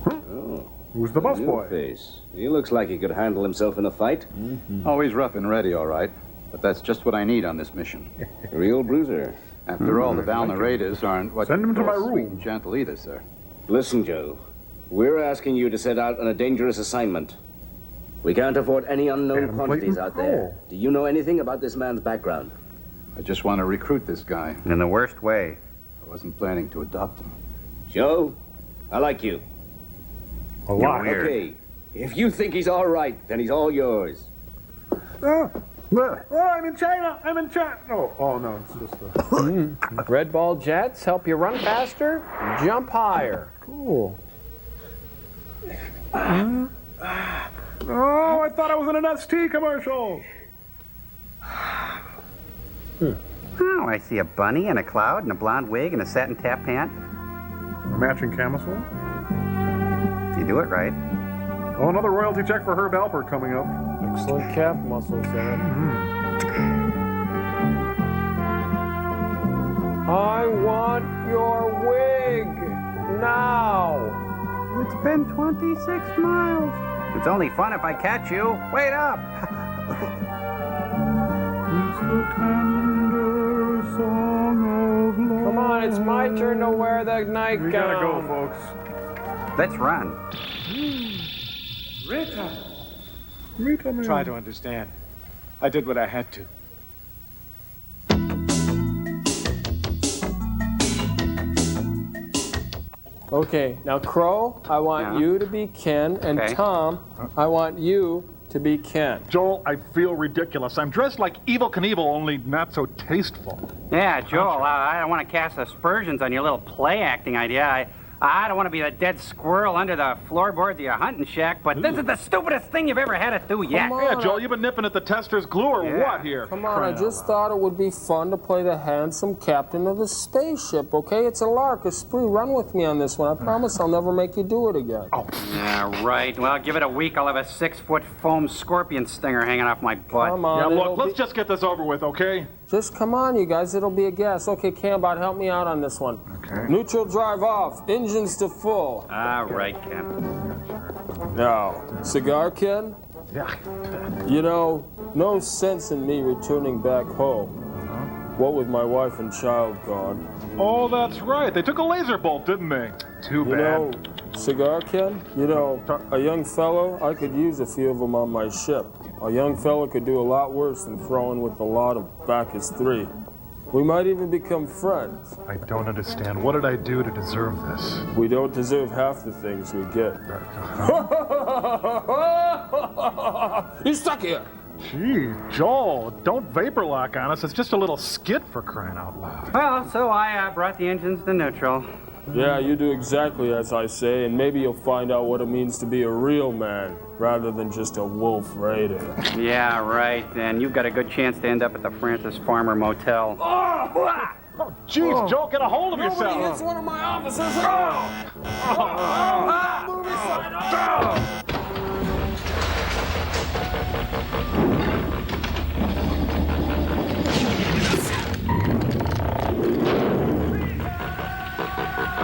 Oh. Who's the busboy? Face. He looks like he could handle himself in a fight. Oh, he's rough and ready, all right. But that's just what I need on this mission. Real bruiser. After all, the Valna Raiders aren't what Send him to my sweet room. and gentle either, sir. Listen, Joe. We're asking you to set out on a dangerous assignment. We can't afford any unknown quantities out there. Do you know anything about this man's background? I just want to recruit this guy. In the worst way. I wasn't planning to adopt him. Joe, I like you. A lot. weird. Okay. If you think he's all right, then he's all yours. Oh, I'm in China. I'm in China. Oh no, it's just a... Red ball jets help you run faster, jump higher. Cool. Oh, I thought I was in an ST commercial. Oh, I see a bunny and a cloud and a blonde wig and a satin tap pant. A matching camisole. You do it right. Oh, another royalty check for Herb Alpert coming up. Excellent calf muscles there. I want your wig now. It's been 26 miles. It's only fun if I catch you. Wait up. It's the tender song of love. Come on, it's my turn to wear the nightgown. We gotta go, folks. Let's run. Rita! Rita, man. Try to understand. I did what I had to. Okay, now Crow, I want you to be Ken, and Tom, I want you to be Ken. Joel, I feel ridiculous. I'm dressed like Evel Knievel, only not so tasteful. Yeah, Joel, I don't want to cast aspersions on your little play acting idea. I don't want to be the dead squirrel under the floorboards of your hunting shack, but this is the stupidest thing you've ever had to do yet. Yeah, Joel, you've been nipping at the tester's glue or what here? Come on, I just thought it would be fun to play the handsome captain of the spaceship, okay? It's a lark, a spree. Run with me on this one. I promise I'll never make you do it again. Oh. Yeah, right. Well, give it a week, I'll have a 6-foot foam scorpion stinger hanging off my butt. Come on. Yeah, look, let's just get this over with, okay? Just come on, you guys. It'll be a guess. Okay, Cambot, help me out on this one. Okay. Neutral drive off. Engines to full. All right, Captain. Now, cigar, Ken? Yeah. You know, no sense in me returning back home. What with my wife and child gone. Oh, that's right. They took a laser bolt, didn't they? Too bad. You know, cigar, Ken? You know, a young fellow, I could use a few of them on my ship. A young fellow could do a lot worse than throwing with a lot of Bacchus 3. We might even become friends. I don't understand. What did I do to deserve this? We don't deserve half the things we get. You're stuck here. Gee, Joel, don't vapor lock on us. It's just a little skit for crying out loud. Well, so I brought the engines to neutral. Yeah, you do exactly as I say, and maybe you'll find out what it means to be a real man, rather than just a wolf raider. Yeah, right. And you've got a good chance to end up at the Francis Farmer Motel. Oh, jeez, Joel, get a hold of yourself. Nobody hits one of my officers. Movie sign.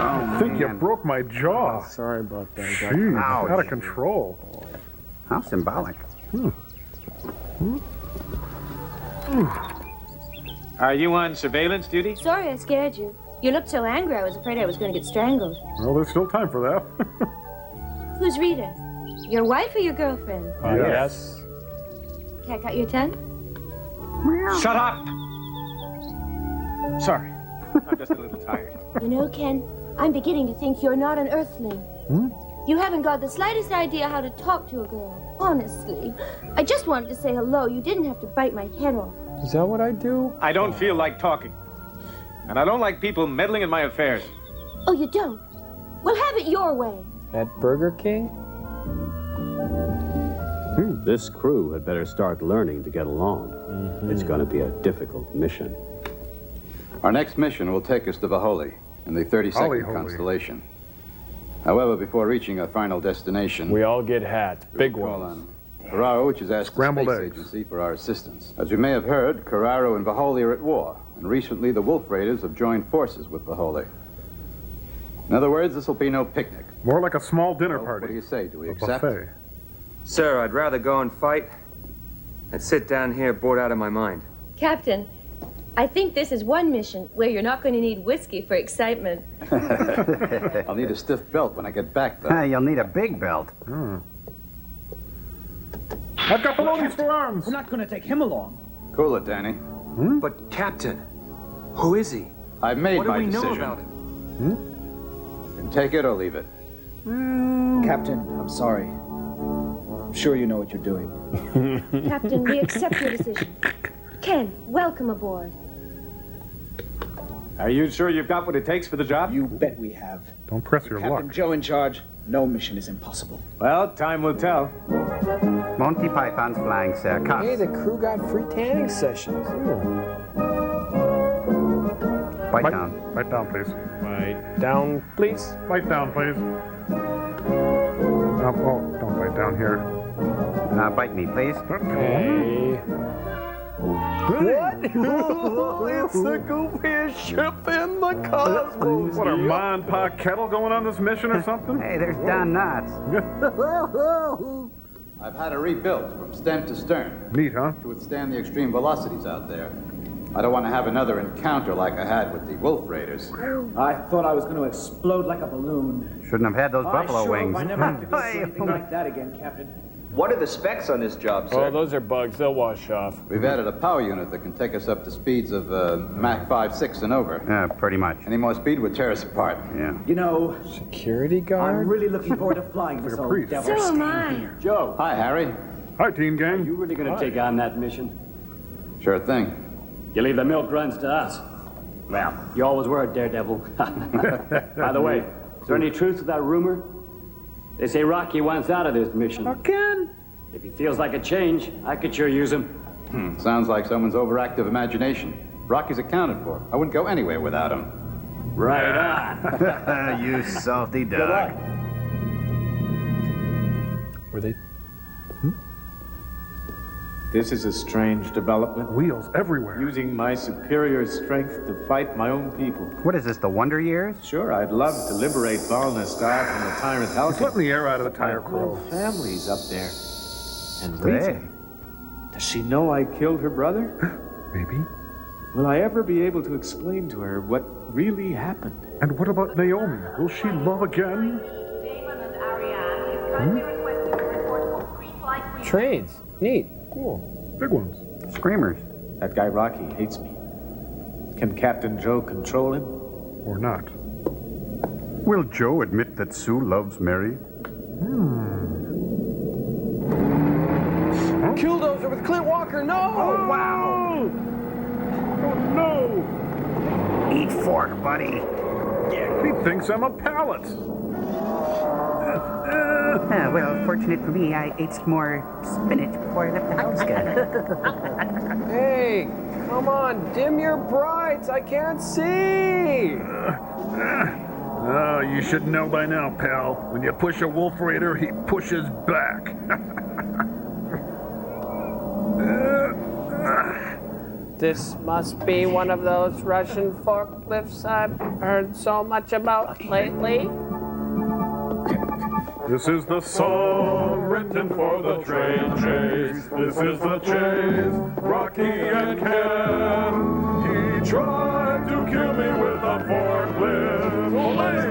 I think you broke my jaw. Sorry about that. Jeez, out of control. How symbolic. Are you on surveillance duty? Sorry I scared you. You looked so angry, I was afraid I was going to get strangled. Well, there's still time for that. Who's Rita? Your wife or your girlfriend? Yes. Cat got your tongue? Shut up! Sorry, I'm just a little tired. You know, Ken, I'm beginning to think you're not an earthling. You haven't got the slightest idea how to talk to a girl. Honestly. I just wanted to say hello. You didn't have to bite my head off. Is that what I do? I don't feel like talking. And I don't like people meddling in my affairs. Oh, you don't? Well, have it your way. At Burger King? This crew had better start learning to get along. It's going to be a difficult mission. Our next mission will take us to Vaholi in the 32nd constellation. However, before reaching our final destination, we all get hats, big ones. Carraro, which has asked the Space Agency for our assistance. As you may have heard, Carraro and Vaholi are at war, and recently the Wolf Raiders have joined forces with Vaholi. In other words, this will be no picnic. More like a small dinner party. What do you say? Do we accept? Buffet. Sir, I'd rather go and fight than sit down here bored out of my mind. Captain, I think this is one mission where you're not going to need whiskey for excitement. I'll need a stiff belt when I get back, though. You'll need a big belt. I've got Polonius for arms. We're not going to take him along. Cool it, Danny. But, Captain, who is he? I've made what do my we decision. know about him? You can take it or leave it. Captain, I'm sorry. I'm sure you know what you're doing. Captain, we accept your decision. Ken, welcome aboard. Are you sure you've got what it takes for the job? You bet we have. Don't press your luck. Captain Joe in charge. No mission is impossible. Well, time will tell. Monty Python's Flying Circus. Hey, the crew got free tanning sessions. Bite down. Bite down, please. Bite down, please. Bite down, please. Oh, don't bite down here. Bite me, please. Okay. What? It's the goofiest ship in the cosmos. What, a Ma and Pa Kettle going on this mission or something? Hey, there's Don Knotts. I've had it rebuilt from stem to stern. Neat, huh? To withstand the extreme velocities out there. I don't want to have another encounter like I had with the Wolf Raiders. I thought I was going to explode like a balloon. Shouldn't have had those buffalo wings. I never have to go through anything like that again, Captain. What are the specs on this job, sir? Oh, those are bugs. They'll wash off. We've added a power unit that can take us up to speeds of Mach 5.6 and over. Yeah, pretty much. Any more speed would tear us apart. Yeah. You know, security guard? I'm really looking forward to flying this old devil. So am I. Joe. Hi, Harry. Hi, Teen Gang. You really going to take on that mission? Sure thing. You leave the milk runs to us. Well, you always were a daredevil. By the way, is there any truth to that rumor? They say Rocky wants out of this mission. Again? If he feels like a change, I could sure use him. Sounds like someone's overactive imagination. Rocky's accounted for. I wouldn't go anywhere without him. Right on. You salty Good dog. luck. Were they? This is a strange development. Wheels everywhere. Using my superior strength to fight my own people. What is this, the Wonder Years? Sure, I'd love to liberate Valnestar from the tyrant Helkin. It's letting the air out of the tire Whole crow. family's up there. And Hey. waiting. Does she know I killed her brother? Maybe. Will I ever be able to explain to her what really happened? And what about Naomi? Will she love again? Trains. Neat. Cool. Big ones. Screamers. That guy Rocky hates me. Can Captain Joe control him? Or not? Will Joe admit that Sue loves Mary? Killdozer with Clint Walker, no! Oh, wow! Oh, no! Eat fork, buddy. He thinks I'm a pallet. Well, fortunate for me, I ate some more spinach before I left the house again. Hey, come on, dim your brights. I can't see. Oh, you should know by now, pal. When you push a wolf raider, he pushes back. This must be one of those Russian forklifts I've heard so much about lately. This is the song written for the train chase. This is the chase, Rocky and Ken. He tried to kill me with a forklift. Olay!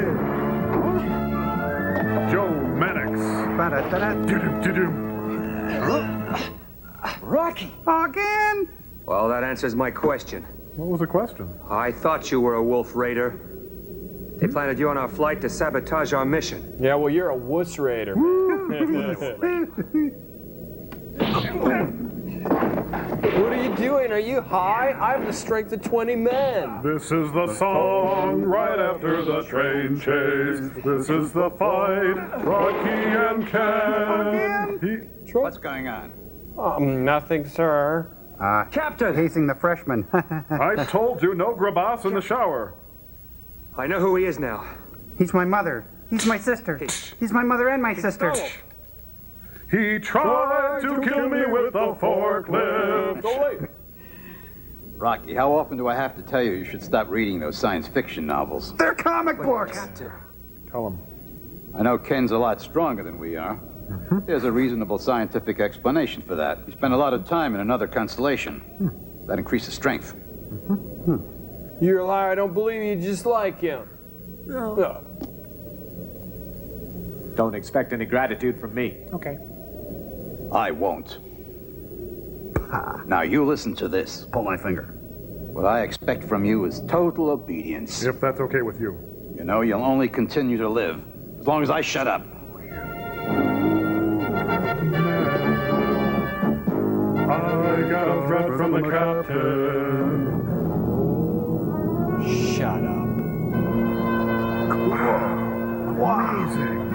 Joe Mannix. Rocky! Again? Well, that answers my question. What was the question? I thought you were a wolf raider. They planted you on our flight to sabotage our mission. Yeah, well, you're a wuss raider. What are you doing? Are you high? I have the strength of 20 men. This is the song right after the train chase. This is the fight, Rocky and Ken. What's going on? Nothing, sir. Captain! Hazing the freshman. I told you, no grabas in the shower. I know who he is now. He's my mother. He's my sister. He's my mother and my sister. He tried to kill me with a forklift. Go away. Rocky, how often do I have to tell you should stop reading those science fiction novels? They're comic books. Tell him. I know Ken's a lot stronger than we are. There's a reasonable scientific explanation for that. He spent a lot of time in another constellation. That increases strength. You're a liar. I don't believe you just like him. No. Don't expect any gratitude from me. Okay. I won't. Now you listen to this. Pull my finger. What I expect from you is total obedience. If that's okay with you. You know, you'll only continue to live as long as I shut up. I got a threat from the captain. Shut up. Amazing.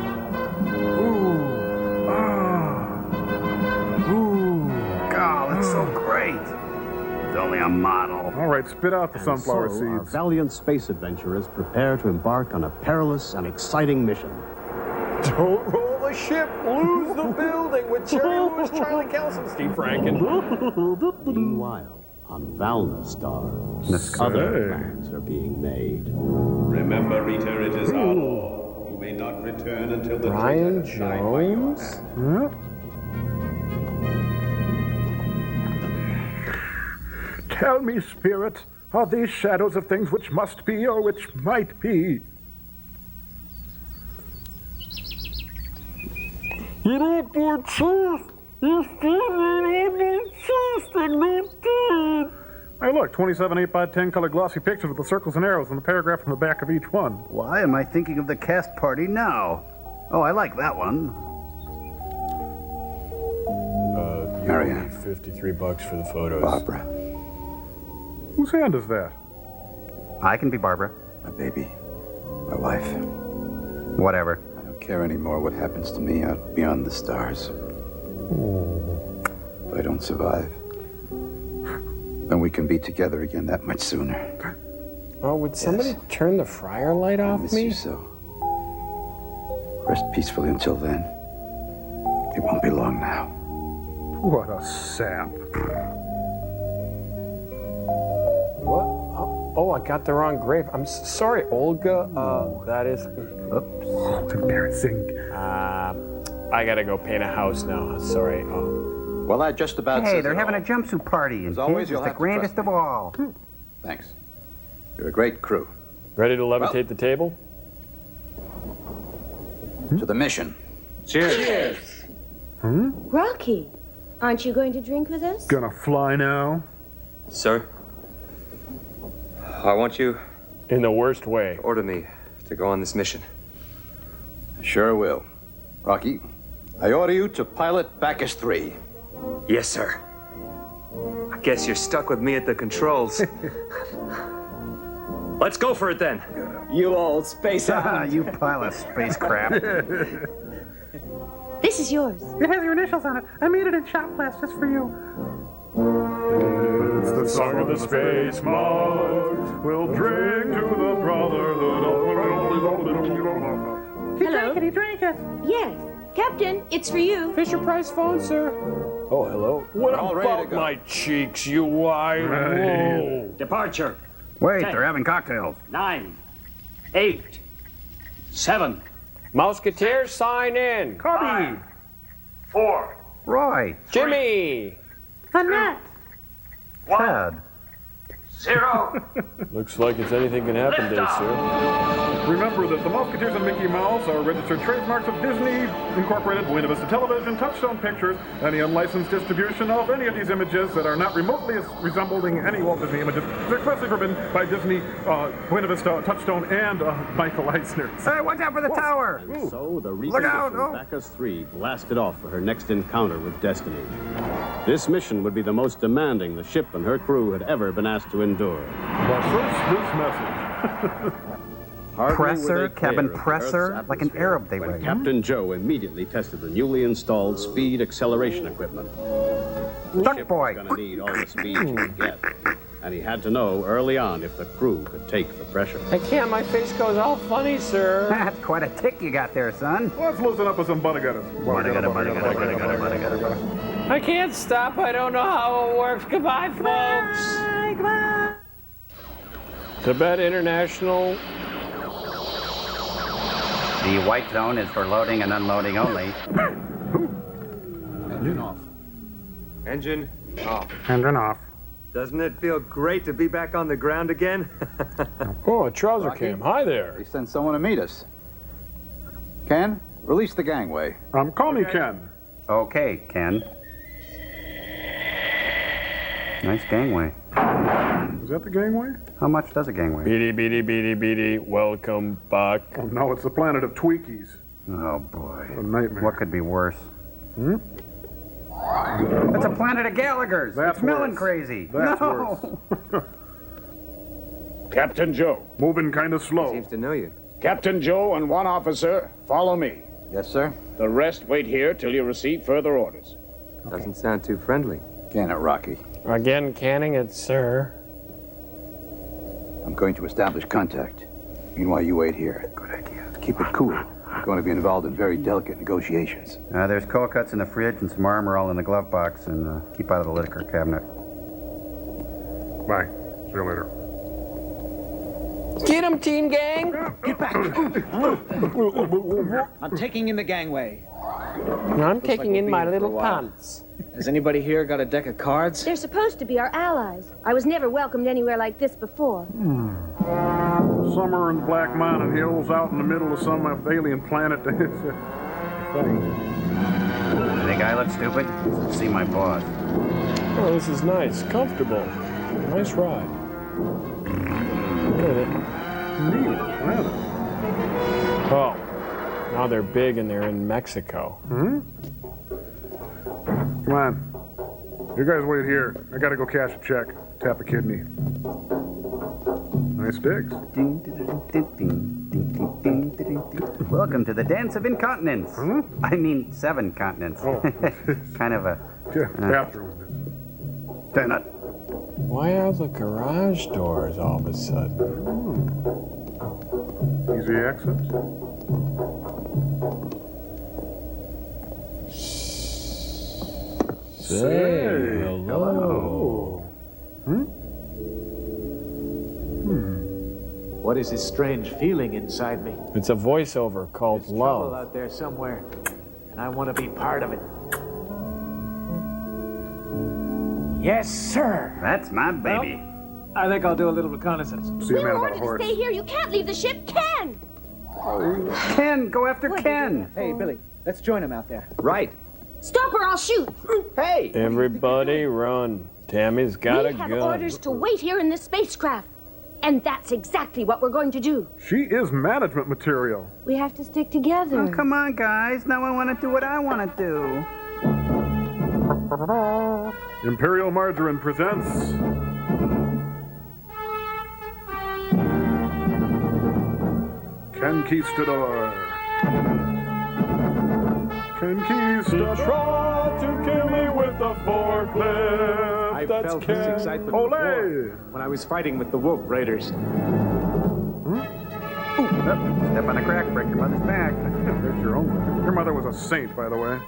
Ooh. Ooh. God, that's so great. It's only a model. All right, spit out the sunflower So our seeds. valiant space adventurers prepare to embark on a perilous and exciting mission. Don't roll the ship. Lose the building with Jerry Lewis, Charlie Kelson, Steve Franken. Meanwhile, on Valnestar, other plans are being made. Remember, Rita, it is our law. You may not return until the Brian traitor died by your Jones? hand. Tell me, spirit, are these shadows of things which must be or which might be? You don't do truth. You Hey, look, 27 8x10 color glossy pictures with the circles and arrows and the paragraph on the back of each one. Why am I thinking of the cast party now? Oh, I like that one. Marianne. $53 for the photos. Barbara. Whose hand is that? I can be Barbara. My baby. My wife. Whatever. I don't care anymore what happens to me out beyond the stars. If I don't survive, then we can be together again that much sooner. Oh, would somebody turn the fryer light off I miss me? you so. Rest peacefully until then. It won't be long now. What a sap. What? Oh, I got the wrong grave. I'm sorry, Olga. That is. Oops. It's embarrassing. I gotta go paint a house now. Sorry. Well, that just about Hey, says they're it having all. a jumpsuit party, and As always, his you'll is the have to trust grandest of me. all. Thanks. You're a great crew. Ready to levitate the table? To the mission. Cheers. Rocky, aren't you going to drink with us? Gonna fly now? Sir, I want you... In the worst way. Order me to go on this mission. I sure will. Rocky, I order you to pilot Bacchus 3. Yes, sir. I guess you're stuck with me at the controls. Let's go for it then. You old space hound. You pile of spacecraft. This is yours. It has your initials on it. I made it in shot blast just for you. It's the song of the space mugs. We'll drink to the brotherhood of... Hello. He drank it. Yes. Captain, it's for you. Fisher Price phone, sir. Oh, hello. What all ready to about go. my cheeks, you wide? Whoa. Departure. Wait, 10, they're having cocktails. 9, 8, 7. Musketeers, sign in. Cubby. 4. Roy. Jimmy. Annette. Ted. 0. Looks like it's anything can happen day, sir. Remember that the Musketeers and Mickey Mouse are registered trademarks of Disney Incorporated, Buena Vista Television, Touchstone Pictures. Any unlicensed distribution of any of these images that are not remotely resembling any Walt Disney images is expressly forbidden by Disney, Buena Vista, Touchstone, and Michael Eisner. Hey, watch out for the tower! Ooh. So the Look out, reconditioned Bacchus 3 blasted off for her next encounter with destiny. This mission would be the most demanding the ship and her crew had ever been asked to endure. But first, this message. Hardly Presser, were they clear cabin of the presser, Earth's like an atmosphere Arab they when were. Captain Joe immediately tested the newly installed speed acceleration equipment. The Duck ship boy. was going to need all the speed she could get, and he had to know early on if the crew could take the pressure. I can't. My face goes all funny, sir. That's quite a tick you got there, son. Let's loosen up with some buttagatas. I can't stop. I don't know how it works. Goodbye, folks. Goodbye. Tibet International. The white zone is for loading and unloading only. Engine off. Engine off. Engine off. Doesn't it feel great to be back on the ground again? Oh, a trouser Rocky? cam. Hi there. They sent someone to meet us. Ken, release the gangway. Call me Ken. Okay, Ken. Nice gangway. Is that the gangway? How much does a gangway? Beady, beady, beady, beady. Welcome back. Oh, no, it's the planet of Tweakies. Oh, boy. What a nightmare. What could be worse? Hmm? That's a planet of Gallagher's. That's It's milling worse. crazy. That's no. worse. Captain Joe. Moving kind of slow. Seems to know you. Captain Joe and one officer, follow me. Yes, sir? The rest wait here till you receive further orders. Doesn't sound too friendly. Can it, Rocky? Again, canning it, sir. I'm going to establish contact. Meanwhile, you wait here. Good idea. Keep it cool. We're going to be involved in very delicate negotiations. There's cold cuts in the fridge and some armor all in the glove box, and keep out of the liquor cabinet. Bye. See you later. Get him, team gang! Get back! I'm taking in the gangway. I'm taking in my little pants. Has anybody here got a deck of cards? They're supposed to be our allies. I was never welcomed anywhere like this before. Summer in the Black Mountain Hills out in the middle of some alien planet. It's a thing. guy look stupid? See my boss. Oh, this is nice. Comfortable. Nice ride. Look at it. Neat planet. Oh, now they're big and they're in Mexico. Hmm? Come on. You guys wait here. I gotta go cash a check. Tap a kidney. Nice digs. Welcome to the dance of incontinence. I mean, 7 continents. Oh. Kind of a... bathroom. Turn it. Why are the garage doors all of a sudden? Easy access. Say hello. What is this strange feeling inside me? It's a voiceover called There's trouble Love. out there somewhere, and I want to be part of it. Yes, sir. That's my baby. Well, I think I'll do a little reconnaissance. See We a man were about a ordered to horse. stay here. You can't leave the ship. Ken! Ken, go after Ken. Hey, Billy, let's join him out there. Right. Stop or I'll shoot. Hey. Everybody run. Tammy's got a We have gun. orders to wait here in this spacecraft. And that's exactly what we're going to do. She is management material. We have to stick together. Oh, come on, guys. Now I want to do what I want to do. Imperial Margarine presents... Conquistador. Conquistador. Try to kill me with a forklift. I That's felt Ken. this excitement Ole! before, when I was fighting with the Wolf Raiders. Step on a crack, break your mother's back. There's your own. Your mother was a saint, by the way.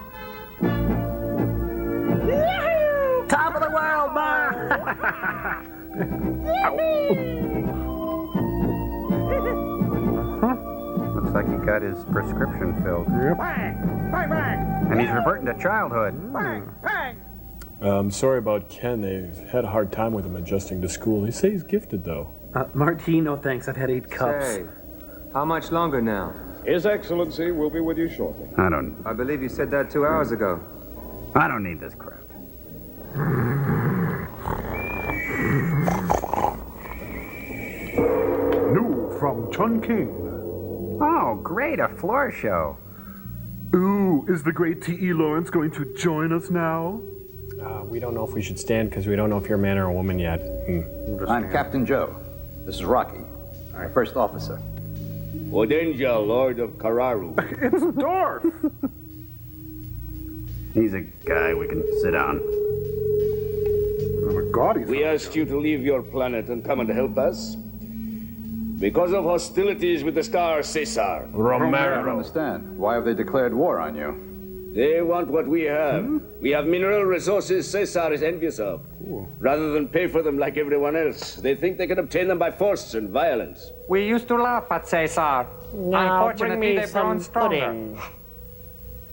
Top of the world, Ma! Looks like he got his prescription filled. Yep. Bang! Bang, bang! And he's reverting to childhood. Bang! Bang! Sorry about Ken. They've had a hard time with him adjusting to school. They say he's gifted, though. Martino, thanks. I've had 8 cups. Say, how much longer now? His Excellency will be with you shortly. I believe you said that 2 hours ago. I don't need this crap. New from Chungking. Oh, great, a floor show. Ooh, is the great T.E. Lawrence going to join us now? We don't know if we should stand because we don't know if you're a man or a woman yet. I'm Captain Joe. This is Rocky, our first officer. Odenja, Lord of Kararu. It's Dorf! He's a guy we can sit down. We asked you to leave your planet and come and help us because of hostilities with the star Caesar. I don't understand. Why have they declared war on you? They want what we have. We have mineral resources Caesar is envious of. Rather than pay for them like everyone else, they think they can obtain them by force and violence. We used to laugh at Caesar. Now bring me Unfortunately, they've grown some stronger. pudding.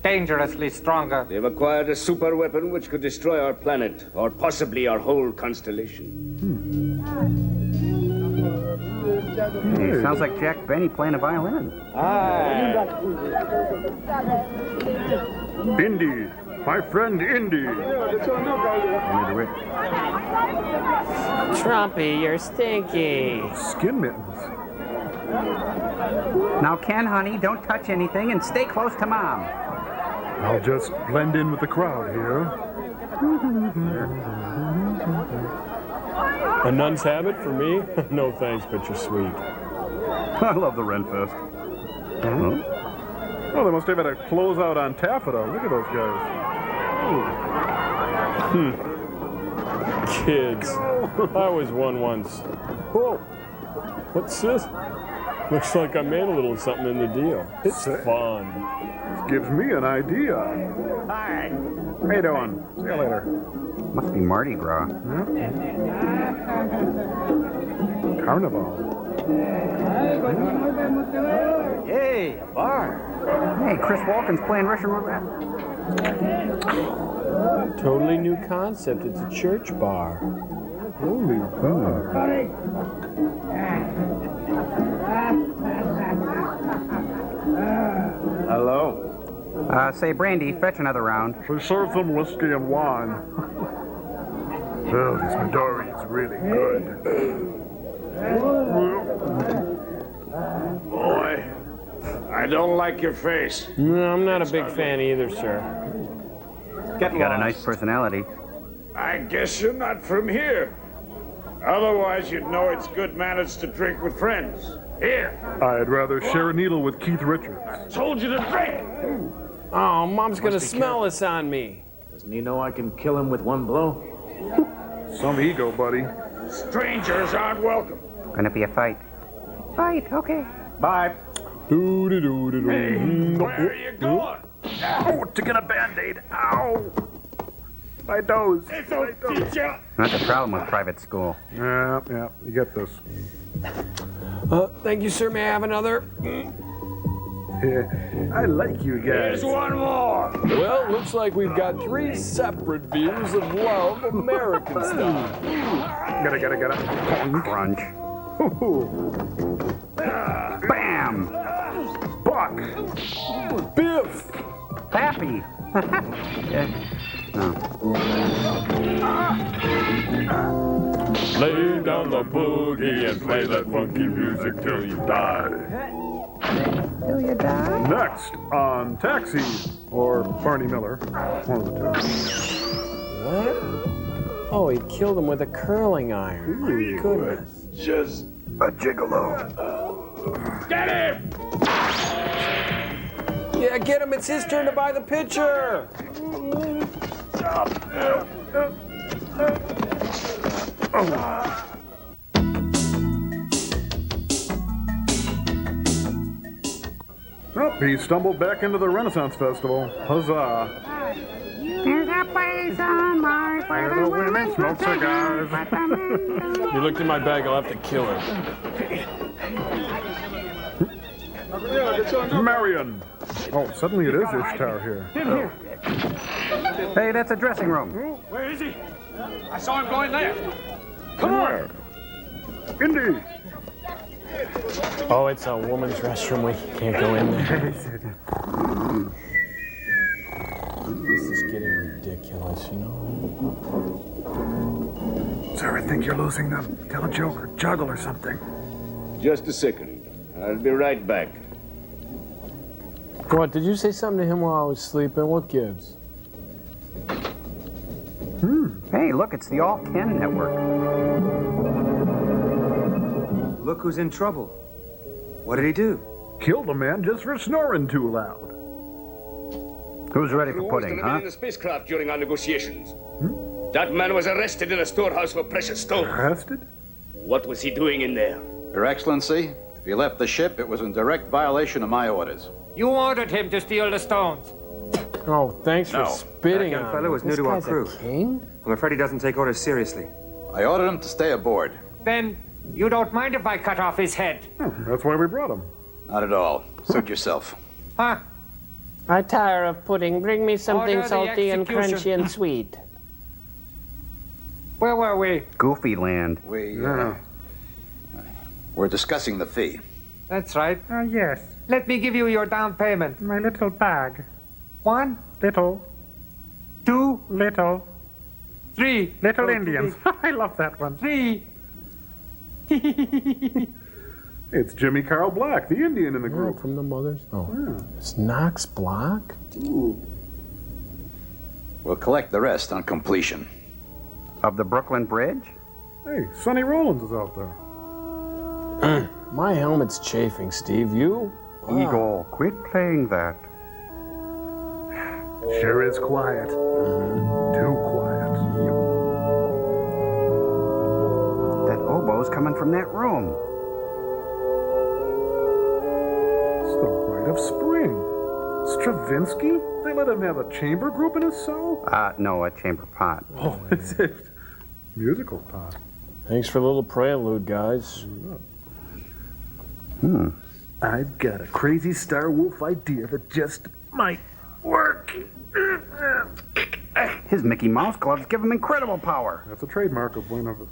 Dangerously stronger. They've acquired a super weapon which could destroy our planet, or possibly our whole constellation. He sounds like Jack Benny playing a violin. Indy, my friend Indy. Trumpy, you're stinky. Skin mittens. Now, Ken, honey, don't touch anything and stay close to Mom. I'll just blend in with the crowd here. A nun's habit for me? No thanks, but you're sweet. I love the Renfest. Oh, they must have had a closeout on taffeta. Look at those guys. Kids. I was one once. Whoa. What's this? Looks like I made a little something in the deal. It's fun. This gives me an idea. Hi. How you doing? See you later. Must be Mardi Gras. Carnival. Hey, a bar. Hey, Chris Walken's playing Russian roulette. Totally new concept. It's a church bar. Holy bar. Hello. Say, Brandy, fetch another round. They serve them whiskey and wine. Well, this Midori is really good. Boy, I don't like your face. No, I'm not a big fan either, sir. You got a nice personality. I guess you're not from here. Otherwise, you'd know it's good manners to drink with friends. Here. I'd rather share a needle with Keith Richards. Told you to drink. Oh, Mom's gonna smell this on me. Doesn't he know I can kill him with one blow? Some ego, buddy. Strangers aren't welcome. Gonna be a fight. Fight, okay. Bye. Hey, where are you going? Oh, to get a Band-Aid. Ow! My nose. Teacher. That's a problem with private school. Yeah, you get this. Thank you, sir. May I have another? I like you guys. Here's one more. Well, looks like we've got 3 separate views of love, American style. Get it. Crunch. Bam! Buck! Biff! Happy. Yeah. Lay down the boogie and play that funky music till you die. Till you die? Next on Taxi, or Barney Miller, one of the two. What? Oh, he killed him with a curling iron. He Goodness. was just a gigolo. Get him! Yeah, get him. It's his turn to buy the pitcher. Oh, he stumbled back into the Renaissance Festival. Huzzah. There's a place on Mars where the women smoke cigars. You looked in my bag, I'll have to kill her. Marion. Oh, suddenly it is Ishtar here. Hey, that's a dressing room. Where is he? I saw him going there. Come on. Indy. Oh, it's a woman's restroom. We can't go in there. This is getting ridiculous, you know? Sir, I think you're losing them. Tell a joke or juggle or something. Just a second. I'll be right back. What, did you say something to him while I was sleeping? What gives? Hey, look, it's the All Ken Network. Look who's in trouble. What did he do? Killed a man just for snoring too loud. Who's ready for pudding, Who was huh? in the spacecraft during our negotiations? That man was arrested in a storehouse for precious stones. Arrested? What was he doing in there? Your Excellency, if he left the ship, it was in direct violation of my orders. You ordered him to steal the stones. Oh, thanks for spitting That young on fellow me. was new This to our guy's a crew. king? I'm afraid he doesn't take orders seriously. I ordered him to stay aboard. Then you don't mind if I cut off his head? That's why we brought him. Not at all. Suit yourself. Huh? I tire of pudding. Bring me something Order the salty and execution. crunchy and sweet. Where were we? Goofy land. We're discussing the fee. That's right. Yes. Let me give you your down payment. My little bag. 1, Little. 2, Little. 3. Little Oh, Indians. I love that one. 3. It's Jimmy Carl Black, the Indian in the group. From the mothers? Oh. It's Knox Block? We'll collect the rest on completion. Of the Brooklyn Bridge? Hey, Sonny Rollins is out there. My helmet's chafing, Steve. You? Eagle, quit playing that. Sure is quiet. Too quiet. That oboe's coming from that room. It's the Rite of Spring. Stravinsky? They let him have a chamber group in his cell? No, a chamber pot. Oh, it's a musical pot. Thanks for a little prelude, guys. I've got a crazy Star Wolf idea that just might work. His Mickey Mouse gloves give him incredible power. That's a trademark of one of the...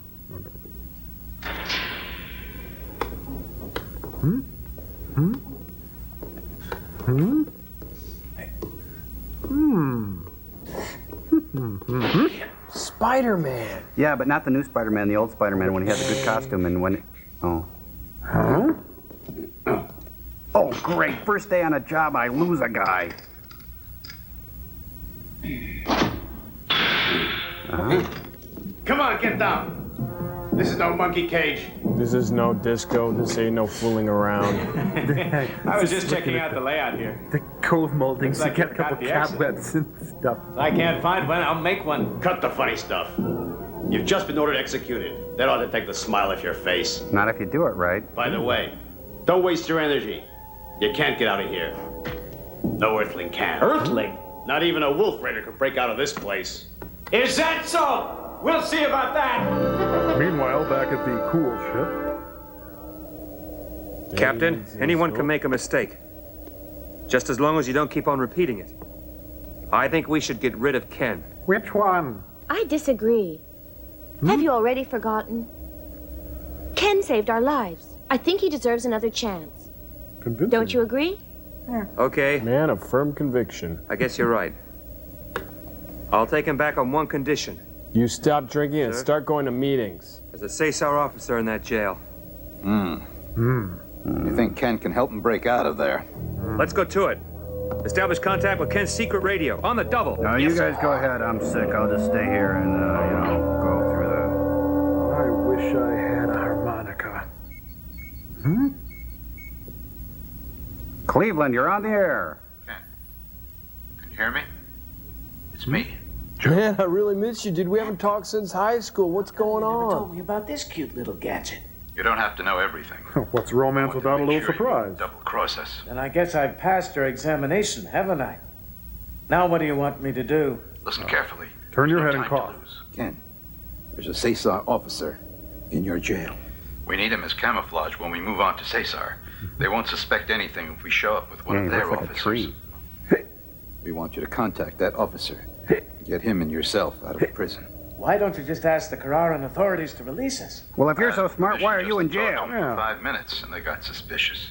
Spider-Man. Yeah, but not the new Spider-Man, the old Spider-Man when he had the good costume and when... Oh. Huh? Oh, great. First day on a job, I lose a guy. Come on, get down. This is no monkey cage. This is no disco. This ain't no fooling around. I was just checking out the layout here. The cove moldings Looks like to get a you've couple got the exit. cobwebs and stuff. If I can't find one, I'll make one. Cut the funny stuff. You've just been ordered executed. That ought to take the smile off your face. Not if you do it right. By the way, don't waste your energy. You can't get out of here. No Earthling can. Earthling? Not even a wolf raider could break out of this place. Is that so? We'll see about that. Meanwhile, back at the cool ship. Captain, anyone can make a mistake. Just as long as you don't keep on repeating it. I think we should get rid of Ken. Which one? I disagree. Have you already forgotten? Ken saved our lives. I think he deserves another chance. Convincing. Don't you agree? Okay. Man of firm conviction. I guess you're right. I'll take him back on one condition. You stop drinking and start going to meetings. As a Cesar officer in that jail. You think Ken can help him break out of there? Let's go to it. Establish contact with Ken's secret radio. On the double. No, you guys go ahead. I'm sick. I'll just stay here and, go through I wish I had a harmonica. Cleveland, you're on the air. Can you hear me? It's me. Man, I really miss you, dude. We haven't talked since high school. What's going on? Told me about this cute little gadget. You don't have to know everything. What's romance without a little surprise? Double-cross us. And I guess I've passed your examination, haven't I? Now what do you want me to do? Listen carefully. Turn your head and cough. Ken, there's a Cesar officer in your jail. We need him as camouflage when we move on to Cesar. They won't suspect anything if we show up with one of their officers. We want you to contact that officer. Get him and yourself out of prison. Why don't you just ask the Carrarán authorities to release us? Well, if you're so smart, why are you in jail? For 5 minutes, and they got suspicious.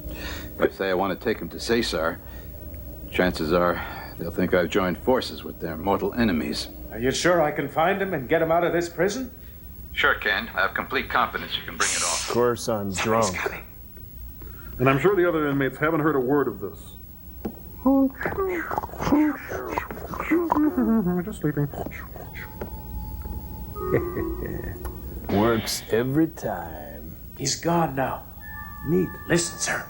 If I say I want to take him to Cesar, chances are they'll think I've joined forces with their mortal enemies. Are you sure I can find him and get him out of this prison? Sure, Ken. I have complete confidence you can bring it off. Of course I'm drunk. And I'm sure the other inmates haven't heard a word of this. Just sleeping. Works every time. He's gone now. Neat. Listen, sir.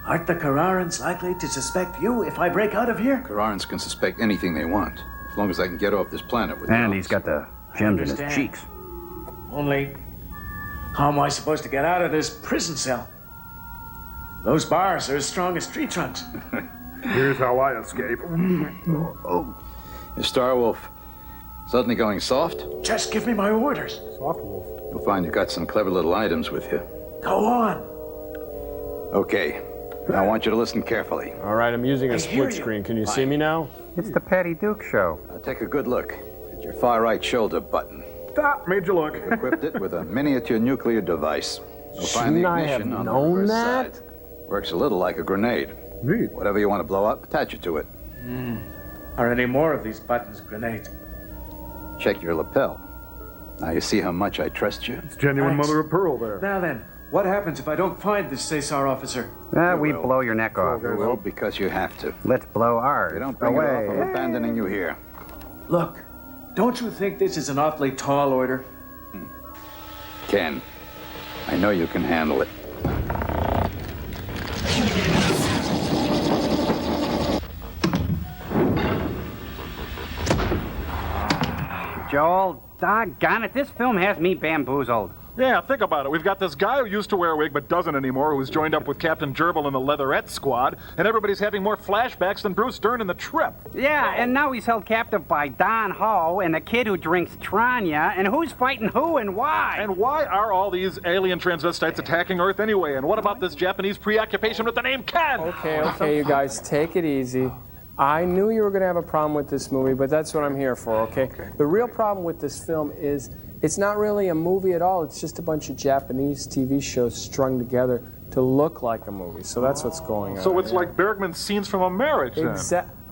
Aren't the Carrarans likely to suspect you if I break out of here? Carrarans can suspect anything they want, as long as I can get off this planet with And he's got the gems in his cheeks. Only, how am I supposed to get out of this prison cell? Those bars are as strong as tree trunks. Here's how I escape. Is Starwolf suddenly going soft? Just give me my orders. Soft wolf. You'll find you've got some clever little items with you. Go on. Okay. Now I want you to listen carefully. All right, I'm using a split screen. Can you see me now? It's the Patty Duke show. Now take a good look at your far right shoulder button. Stop, made you look. Equipped it with a miniature nuclear device. You'll find the Shouldn't I ignition have on the known reverse that? side. Works a little like a grenade. Neat. Whatever you want to blow up, attach it to it. Are any more of these buttons grenades? Check your lapel. Now you see how much I trust you? It's genuine Thanks. mother of pearl there. Now then, what happens if I don't find this Cesar officer? We blow your neck off. You will because you have to. Let's blow ours. If you don't bring it off, I'm abandoning you here. Look, don't you think this is an awfully tall order? Ken, I know you can handle it. Joel, doggone it, this film has me bamboozled. Yeah, think about it. We've got this guy who used to wear a wig but doesn't anymore, who's joined up with Captain Gerbil in the Leatherette Squad, and everybody's having more flashbacks than Bruce Dern in The Trip. Yeah, and now he's held captive by Don Ho and the kid who drinks Tranya, and who's fighting who and why? And why are all these alien transvestites attacking Earth anyway? And what about this Japanese preoccupation with the name Ken? Okay, you guys, take it easy. I knew you were going to have a problem with this movie, but that's what I'm here for, okay? The real problem with this film is it's not really a movie at all. It's just a bunch of Japanese TV shows strung together to look like a movie. So that's what's going on. So it's like Bergman's Scenes from a Marriage, then.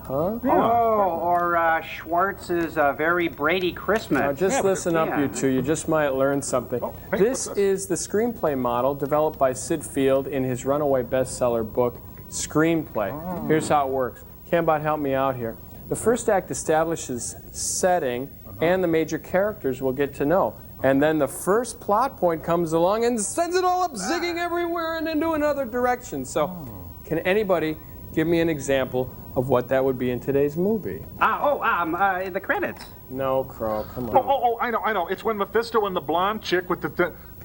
huh? Oh, or Schwartz's Very Brady Christmas. Now, just listen up, you two. You just might learn something. This is the screenplay model developed by Sid Field in his runaway bestseller book, Screenplay. Here's how it works. Cambot, help me out here. The first act establishes setting and the major characters we'll get to know. And then the first plot point comes along and sends it all up zigging everywhere and into another direction. So, can anybody give me an example of what that would be in today's movie? The credits. No, Crow, come on. Oh, I know. It's when Mephisto and the blonde chick with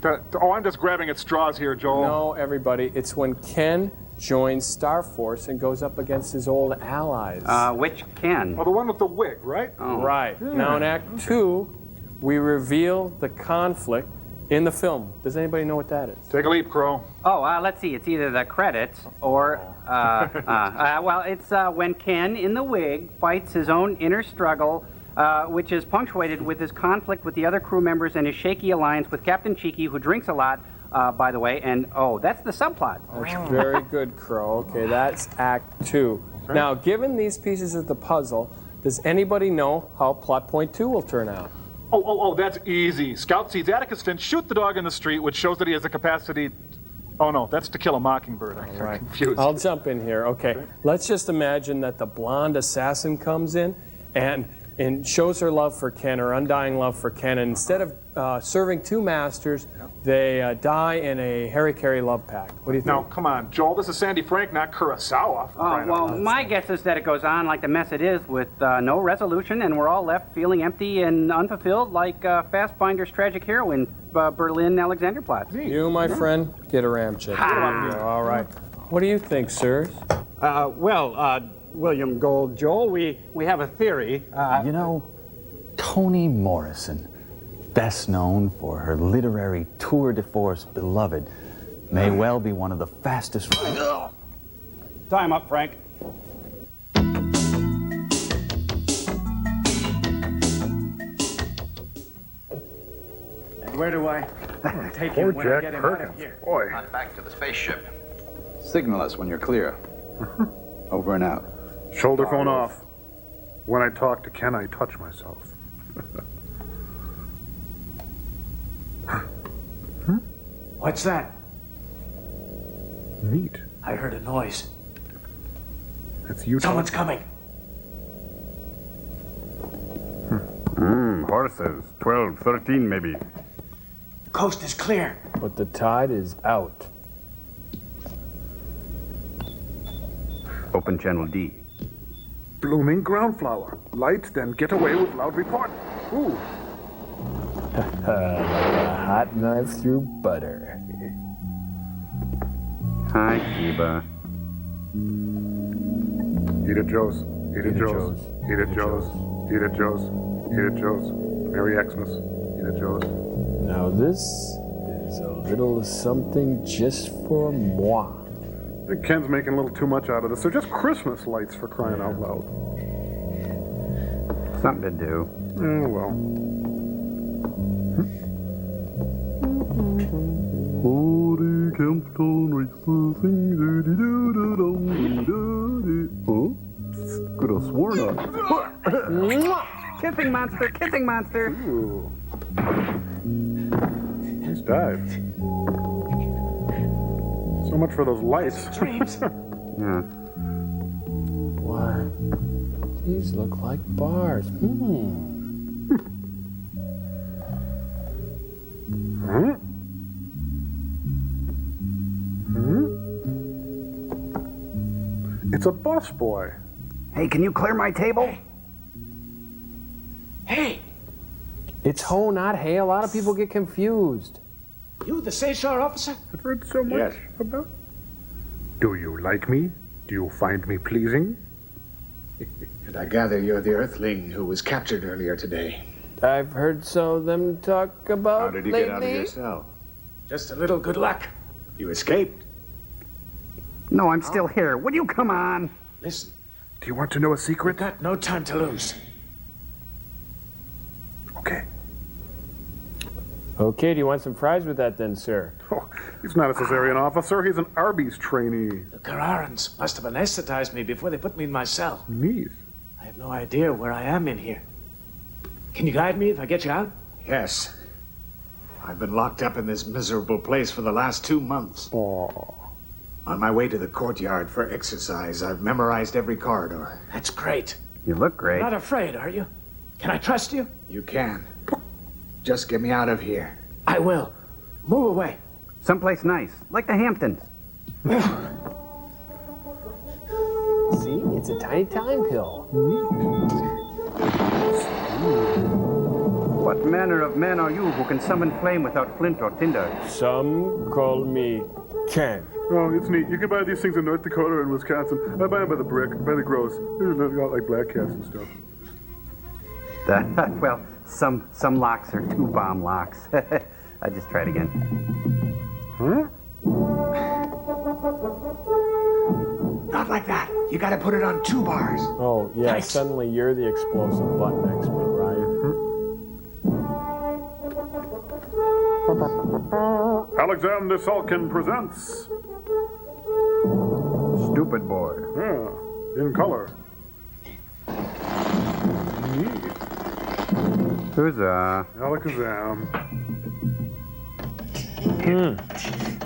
oh, I'm just grabbing at straws here, Joel. No, everybody. It's when Ken joins Star Force and goes up against his old allies. Which Ken? Oh, the one with the wig, right? Oh. Right. Now in Act 2, we reveal the conflict in the film. Does anybody know what that is? Take a leap, Crow. Oh, let's see. It's either the credits or, well, it's when Ken in the wig fights his own inner struggle, which is punctuated with his conflict with the other crew members and his shaky alliance with Captain Cheeky, who drinks a lot, by the way, and that's the subplot. Very good, Crow. Okay, that's Act 2. Now, given these pieces of the puzzle, does anybody know how plot point 2 will turn out? Oh, that's easy. Scout sees Atticus Finch shoot the dog in the street, which shows that he has the capacity... Oh, no, that's To Kill a Mockingbird. I'm confused. I'll jump in here. Okay, let's just imagine that the blonde assassin comes in and shows her love for Ken, her undying love for Ken, and instead of serving two masters, they die in a Harry-Carey love pact. What do you think? Now, come on, Joel, this is Sandy Frank, not Kurosawa. Well, my guess is that it goes on like the mess it is, with no resolution, and we're all left feeling empty and unfulfilled, like Fassbinder's tragic heroine, Berlin Alexanderplatz. You, my friend, get a ram check. All right. What do you think, sirs? William Gold, Joel, we have a theory. You know, Toni Morrison, best known for her literary tour de force beloved, may well be one of the fastest writers. Time up, Frank. And where do I take him when I get him out of here? Boy. Not back to the spaceship. Signal us when you're clear. Over and out. Shoulder phone off. When I talk to Ken, I touch myself. What's that? Neat. I heard a noise. It's you. Someone's coming. Horses. 12, 13 maybe. The coast is clear. But the tide is out. Open channel D. Blooming ground flower. Light, then get away with loud report. Ooh. Like a hot knife through butter. Hi, Kiba. Eat it, Joe's. Eat it, Joe's. Eat it, Joe's. Eat it, Joe's. Eat it, Joe's. Merry Xmas. Eat it, Joe's. Now this is a little something just for moi. I think Ken's making a little too much out of this. They're just Christmas lights, for crying out loud. Something to do. Oh, well. Could have sworn Kissing monster, kissing monster. Ooh. Nice dive. So much for those lights. Dreams. Yeah. Why? These look like bars. It's a bus boy. Hey, can you clear my table? Hey, It's ho, not hey. A lot of people get confused. you the Seychar officer? I've heard so much about. Do you like me? Do you find me pleasing? And I gather you're the Earthling who was captured earlier today. I've heard some of them talk about How did you lately. get out of your cell? Just a little good luck. You escaped. No, I'm still here. Would you come on? Listen, Do you want to know a secret? we've got no time to lose. Okay. Okay, do you want some fries with that then, sir? Oh, he's not a Caesarean officer. He's an Arby's trainee. The Carrarans must have anesthetized me before they put me in my cell. Neat. I have no idea where I am in here. Can you guide me if I get you out? Yes. I've been locked up in this miserable place for the last 2 months. Oh. On my way to the courtyard for exercise, I've memorized every corridor. That's great. You look great. You're not afraid, are you? Can I trust you? You can. Just get me out of here. I will. Move away. Someplace nice, like the Hamptons. See, it's a tiny time pill. What manner of man are you who can summon flame without flint or tinder? Some call me Ken. Oh, it's neat. You can buy these things in North Dakota and Wisconsin. I buy them by the brick, by the gross. They've got like black cats and stuff. Well, some locks are 2-bomb locks. I just tried again. Huh? Not like that. You gotta put it on 2 bars. Oh, yeah, Nice. Suddenly you're the explosive button expert, right? Alexander Salkin presents Stupid boy. Yeah, in color. Neat. Huzzah. Alakazam.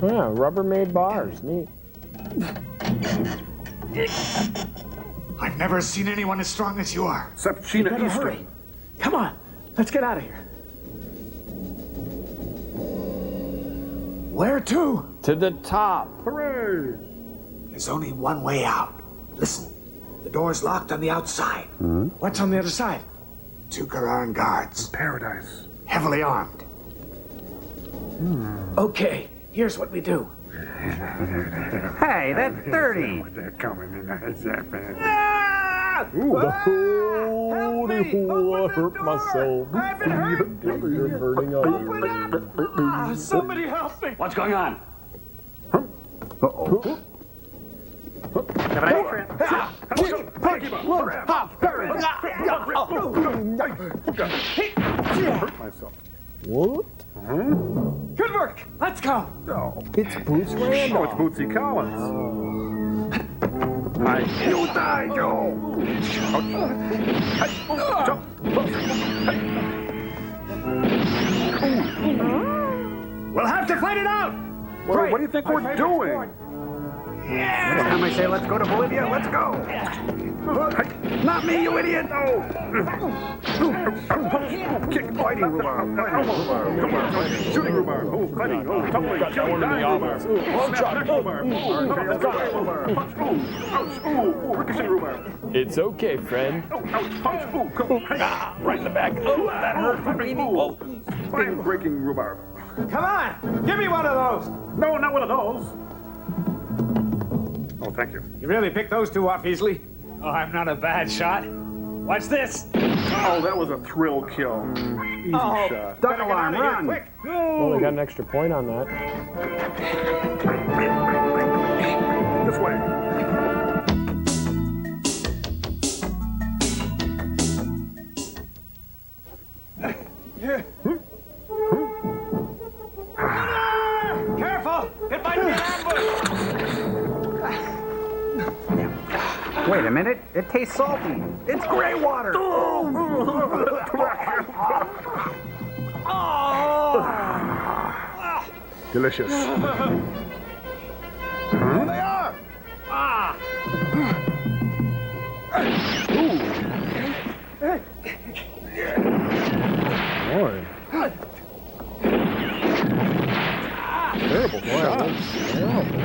Yeah, Rubbermaid bars. Neat. I've never seen anyone as strong as you are. Except You Sheena better Easton. hurry. Come on. Let's get out of here. Where to? To the top. Hooray! There's only one way out. Listen, the door's locked on the outside. What's on the other side? 2 Carraran guards, Paradise. heavily armed. Okay, here's what we do. Hey, that's 30. They're coming in. Help me! I hurt myself. You're hurting others. Somebody help me! What's going on? Uh-oh. Have a nice trip. Hurt myself. What? Good work. Let's go. No. It's Bruce Randolph. Oh, it's Bootsy Collins. You die, Joe! We'll have to fight it out! What do you think we're doing? Next time I say let's go to Bolivia, let's go. Not me, you idiot. Kick, fighting rhubarb. Shooting rhubarb. Oh, fighting. Oh, tumbling. Got that one in the arm. Snap rhubarb. Punch. Ouch. Ooh, ricochet rhubarb. It's okay, friend. Ouch, punch. Ooh, come. Right in the back. Oh, that hurt. Ooh, spine breaking rhubarb. Come on! Give me one of those! No, not one of those. Oh, thank you. You really picked those 2 off easily? Oh, I'm not a bad shot. Watch this! Oh, that was a thrill kill. Easy shot. Duck alarm, run. Quick! Well, we got an extra point on that. This way. Careful! It might be an ambush! Wait a minute. It tastes salty. It's gray water. Delicious. There they are! Ah! Boy. Terrible shot.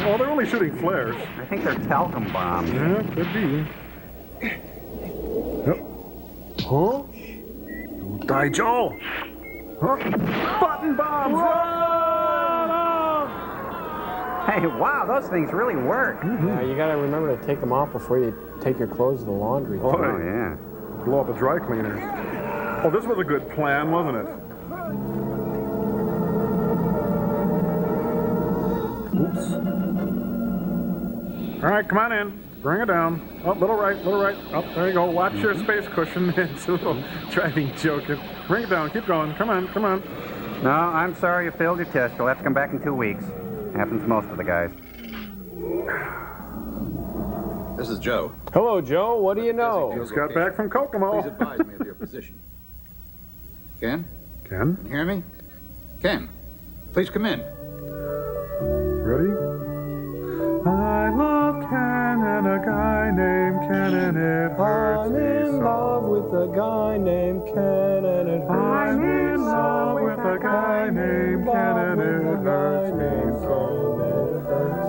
Oh, they're only shooting flares. I think they're talcum bombs. Yeah, could be. Yep. Huh? You die, Joel. Huh? Button bombs. Hey, wow, those things really work. Yeah, you gotta remember to take them off before you take your clothes to the laundry. Oh, Oh, yeah. blow up a dry cleaner. Oh, this was a good plan, wasn't it? Oops. All right, come on in. Bring it down. Oh, little right. Oh, there you go. Watch your space cushion. It's a little driving joke. Bring it down. Keep going. Come on. No, I'm sorry you failed your test. You'll have to come back in 2 weeks. Happens to most of the guys. This is Joe. Hello, Joe. What do you know? Just got back from Kokomo. Please advise me of your position. Ken? Ken? Can you hear me? Ken, please come in. Ready? I love Ken and a guy named Ken and it hurts I'm me in so. love with a guy named Ken and it hurts I'm me in so. love with a guy named Ken and it hurts me so.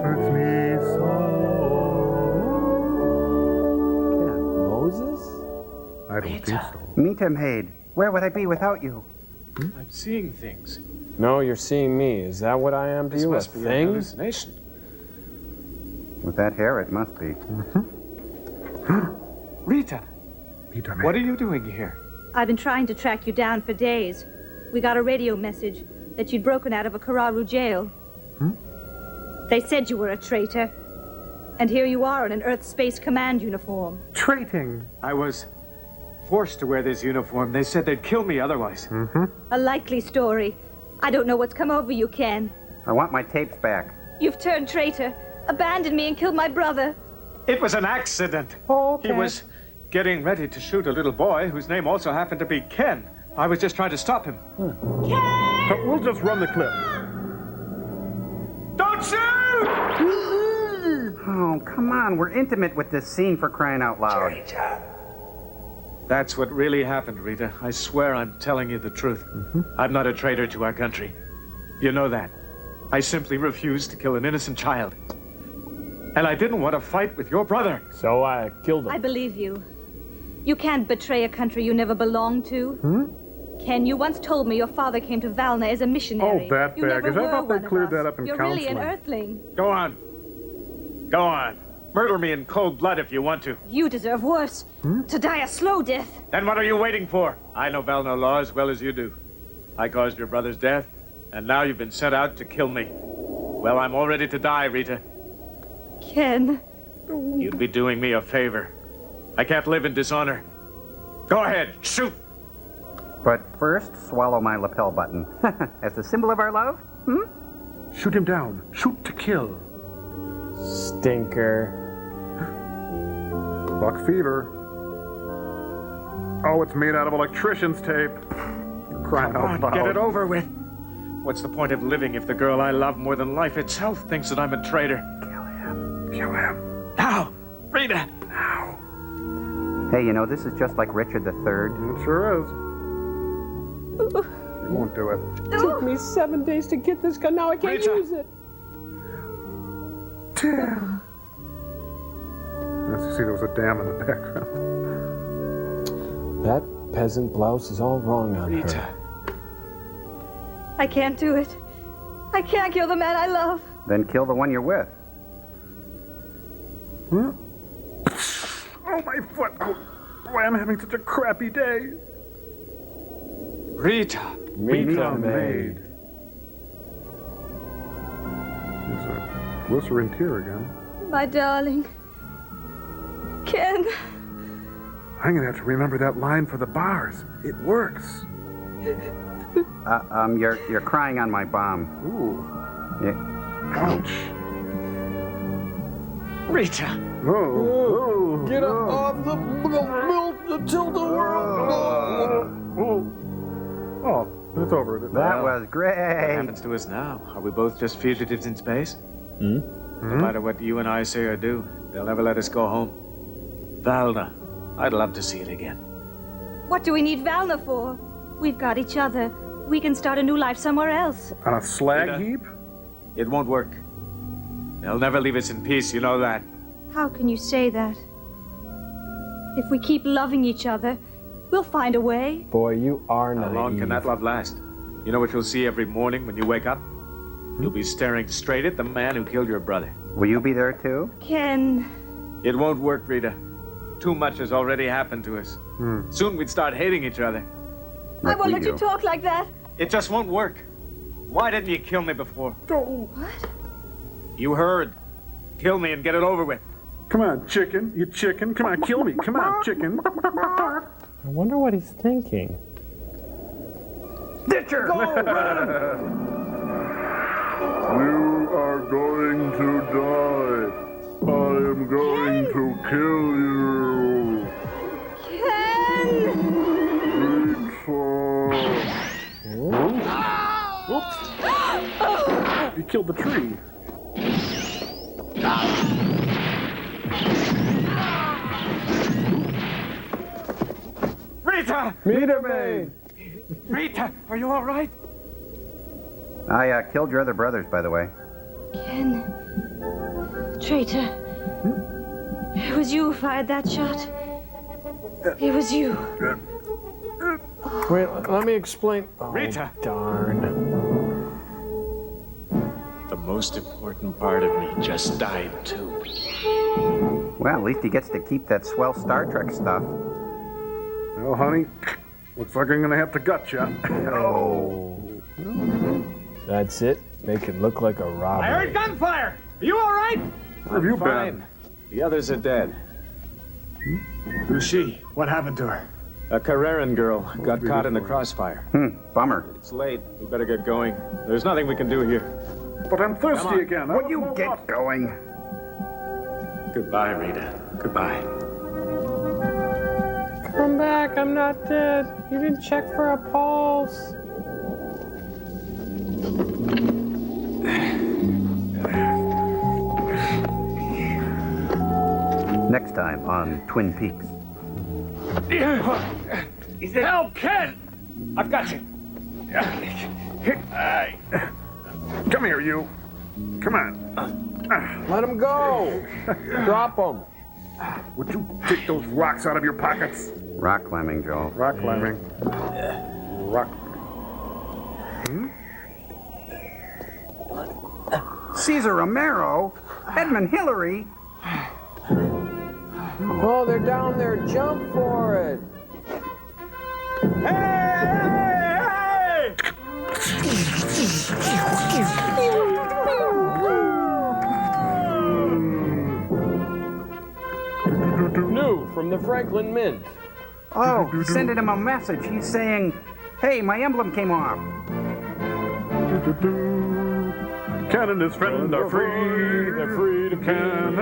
Hurts me so. Moses? I don't think so. Meet him, Haid. Where would I be without you? I'm seeing things. No, you're seeing me. Is that what I am to This you? A must be a thing? hallucination. With that hair, it must be. Rita, Rita, what are you doing here? I've been trying to track you down for days. We got a radio message that you'd broken out of a Kararu jail. They said you were a traitor. And here you are in an Earth Space Command uniform. Traiting. I was forced to wear this uniform. They said they'd kill me otherwise. A likely story. I don't know what's come over you, Ken. I want my tapes back. You've turned traitor, abandoned me and killed my brother. It was an accident. He was getting ready to shoot a little boy whose name also happened to be Ken. I was just trying to stop him. But we'll just run the clip. Don't shoot! Oh, come on. We're intimate with this scene, for crying out loud. That's what really happened, Rita. I swear I'm telling you the truth. I'm not a traitor to our country. You know that. I simply refused to kill an innocent child. And I didn't want to fight with your brother. So I killed him. I believe you. You can't betray a country you never belonged to. Ken, you once told me your father came to Valna as a missionary. Oh, that You never baggage. I were thought they one of cleared us. that up in You're counseling. really an Earthling. Go on. Go on. Murder me in cold blood if you want to. You deserve worse. To die a slow death. Then what are you waiting for? I know Valno law as well as you do. I caused your brother's death, and now you've been sent out to kill me. Well, I'm all ready to die, Rita. Ken. You'd be doing me a favor. I can't live in dishonor. Go ahead, shoot! But first, swallow my lapel button. As a symbol of our love? Shoot him down. Shoot to kill. Stinker. Buck fever. Oh, it's made out of electrician's tape. Crying out loud. Get it over with. What's the point of living if the girl I love more than life itself thinks that I'm a traitor? Kill him. Now! Rita! Now. Hey, you know, this is just like Richard III. It sure is. You won't do it. It took me 7 days to get this gun. Now I can't Rita. use it. Damn. Yes, you see there was a dam in the background. That peasant blouse is all wrong on Rita. her. I can't do it. I can't kill the man I love. Then kill the one you're with. Oh, my foot. Oh, boy, I'm having such a crappy day. Rita. Rita Maid. There's a glycerin tear again. My darling. Ken. I'm gonna have to remember that line for the bars. It works. You're crying on my bomb. Ooh. Yeah. Ouch. Rita. Oh. Get up off the milk until the Oh, it's over. That was great. What happens to us now? Are we both just fugitives in space? No matter what you and I say or do, they'll never let us go home. Valna, I'd love to see it again. What do we need Valna for? We've got each other. We can start a new life somewhere else. On a slag Rita, heap? It won't work. They'll never leave us in peace, you know that. How can you say that? If we keep loving each other, we'll find a way. Boy, you are How naive. long can that love last? You know what you'll see every morning when you wake up? You'll be staring straight at the man who killed your brother. Will you be there too? Ken. It won't work, Rita. Too much has already happened to us. Soon we'd start hating each other. I won't let you talk like that. It just won't work. Why didn't you kill me before? What? You heard. Kill me and get it over with. Come on, chicken. You chicken. Come on, kill me. Come on, chicken. I wonder what he's thinking. Ditcher! You are going to die. I am going to kill you. Oops. He killed the tree. Rita! Rita, are you all right? I killed your other brothers, by the way. Ken. Traitor. It was you who fired that shot. It was you. Wait, let me explain. Oh, Rita! Darn. The most important part of me just died, too. Well, at least he gets to keep that swell Star Trek stuff. Well, honey, looks like I'm gonna have to gut you. Oh. That's it. Make it look like a robbery. I heard gunfire! Are you all right? Where have you Fine. The others are dead. Who's she? What happened to her? A Carreran girl got caught in the crossfire. Bummer. It's late. We better get going. There's nothing we can do here. But I'm thirsty again. Would you get going? Goodbye, Rita. Goodbye. Come back, I'm not dead. You didn't check for a pulse. Next time on Twin Peaks. Help, Ken! I've got you. Come here, you. Come on. Let him go. Drop him. Would you take those rocks out of your pockets? Rock climbing, Joel. Rock climbing. Rock. Caesar Romero? Edmund Hillary? Oh, they're down there. Jump for it. New from the Franklin Mint. Oh, sending him a message. He's saying, hey, my emblem came off. Ken and his friend are free. They're free to Ken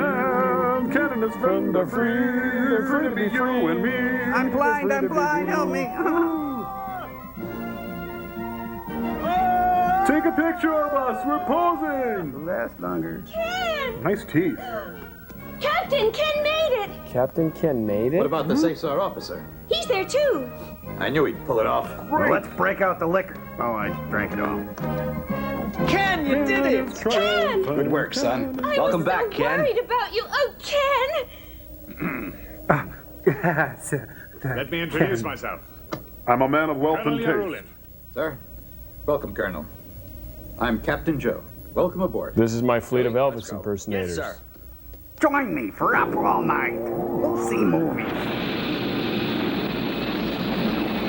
and his friend are free. They're free to be you and me. I'm blind, help me. Take a picture of us. We're posing. Last longer. Ken! Nice teeth. Captain, Ken made it! Captain Ken made it? What about the SAFSAR officer? He's there too. I knew he'd pull it off. Well, let's break out the liquor. Oh, I drank it all. Ken, you did it! Ken! Good work, son. Welcome back, Ken. I was so worried about you. Oh, Ken! Let me introduce myself. I'm a man of wealth Colonel and Yarulin. taste. Sir, welcome, Colonel. I'm Captain Joe. Welcome aboard. This is my fleet of Elvis impersonators. Yes, sir. Join me for Up All Night. We'll see movies.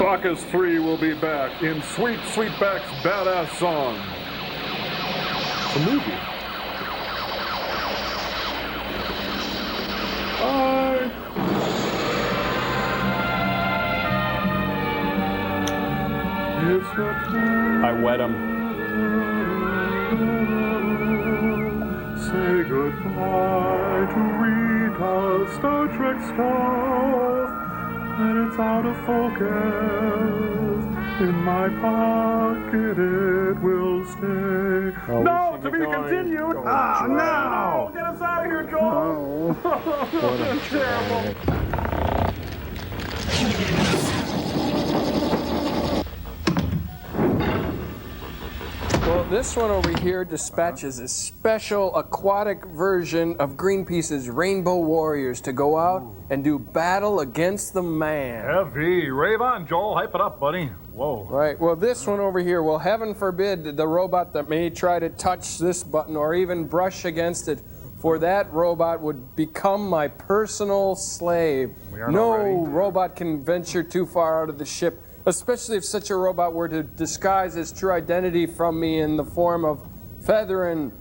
Bacchus 3 will be back in Sweet Sweetback's badass song. It's a movie. I wet him. Say goodbye to Rita, Star Trek stuff, and it's out of focus. In my pocket it will stay. Oh, No, to be continued. Oh, no. Get us out of here, Joel. That's terrible. Well, this one over here dispatches a special aquatic version of Greenpeace's Rainbow Warriors to go out and do battle against the man. Heavy. Rave on, Joel. Hype it up, buddy. Whoa. Right, well, this one over here, well, heaven forbid the robot that may try to touch this button or even brush against it, for that robot would become my personal slave. No robot can venture too far out of the ship, especially if such a robot were to disguise its true identity from me in the form of feathering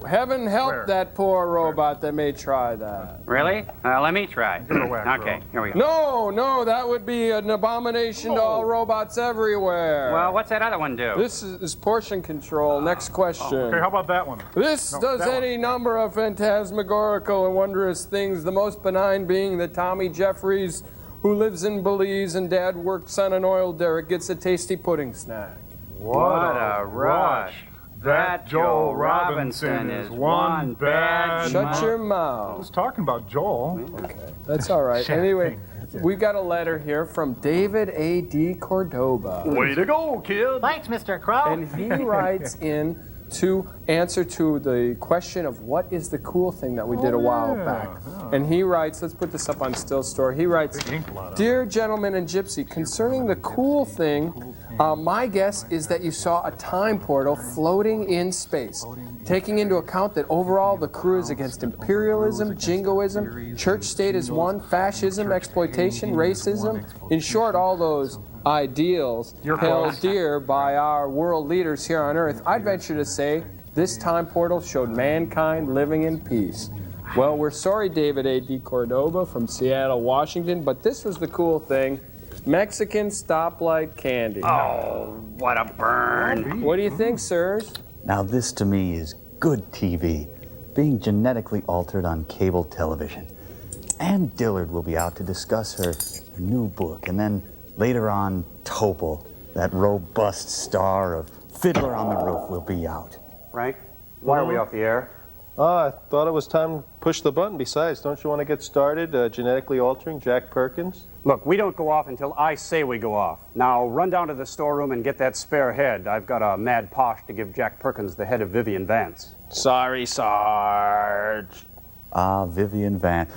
Heaven help that poor robot that may try that. Really? Let me try. Okay, here we go. No, that would be an abomination to all robots everywhere. Well, what's that other one do? This is portion control. Next question. Okay, how about that one? This does any number of phantasmagorical and wondrous things, the most benign being that Tommy Jeffries, who lives in Belize and Dad works on an oil derrick, gets a tasty pudding snack. What a rush. That Joel Robinson is one bad... Shut your mouth. I was talking about Joel. Okay, that's all right. Anyway, we've got a letter here from David A.D. Cordoba. Way to go, kid. Thanks, Mr. Crow. And he writes in to answer to the question of what is the cool thing that we did a while back. And he writes, let's put this up on Still Store. He writes, Dear Gentleman and Gypsy, concerning the cool thing, my guess is that you saw a time portal floating in space, taking into account that overall the crew is against imperialism, jingoism, church state is one, fascism, exploitation, racism, in short, all those ideals held dear by our world leaders here on Earth. I'd venture to say this time portal showed mankind living in peace. Well, we're sorry, David A.D. Cordoba from Seattle, Washington, but this was the cool thing. Mexican stoplight candy. Oh, what a burn. What do you think, sirs? Now this to me is good TV, being genetically altered on cable television. Ann Dillard will be out to discuss her new book, and then later on, Topol, that robust star of Fiddler on the Roof, will be out. Frank, why are we off the air? I thought it was time to push the button. Besides, don't you want to get started genetically altering Jack Perkins? Look, we don't go off until I say we go off. Now, run down to the storeroom and get that spare head. I've got a mad posh to give Jack Perkins the head of Vivian Vance. Sorry, Sarge. Vivian Vance.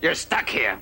You're stuck here.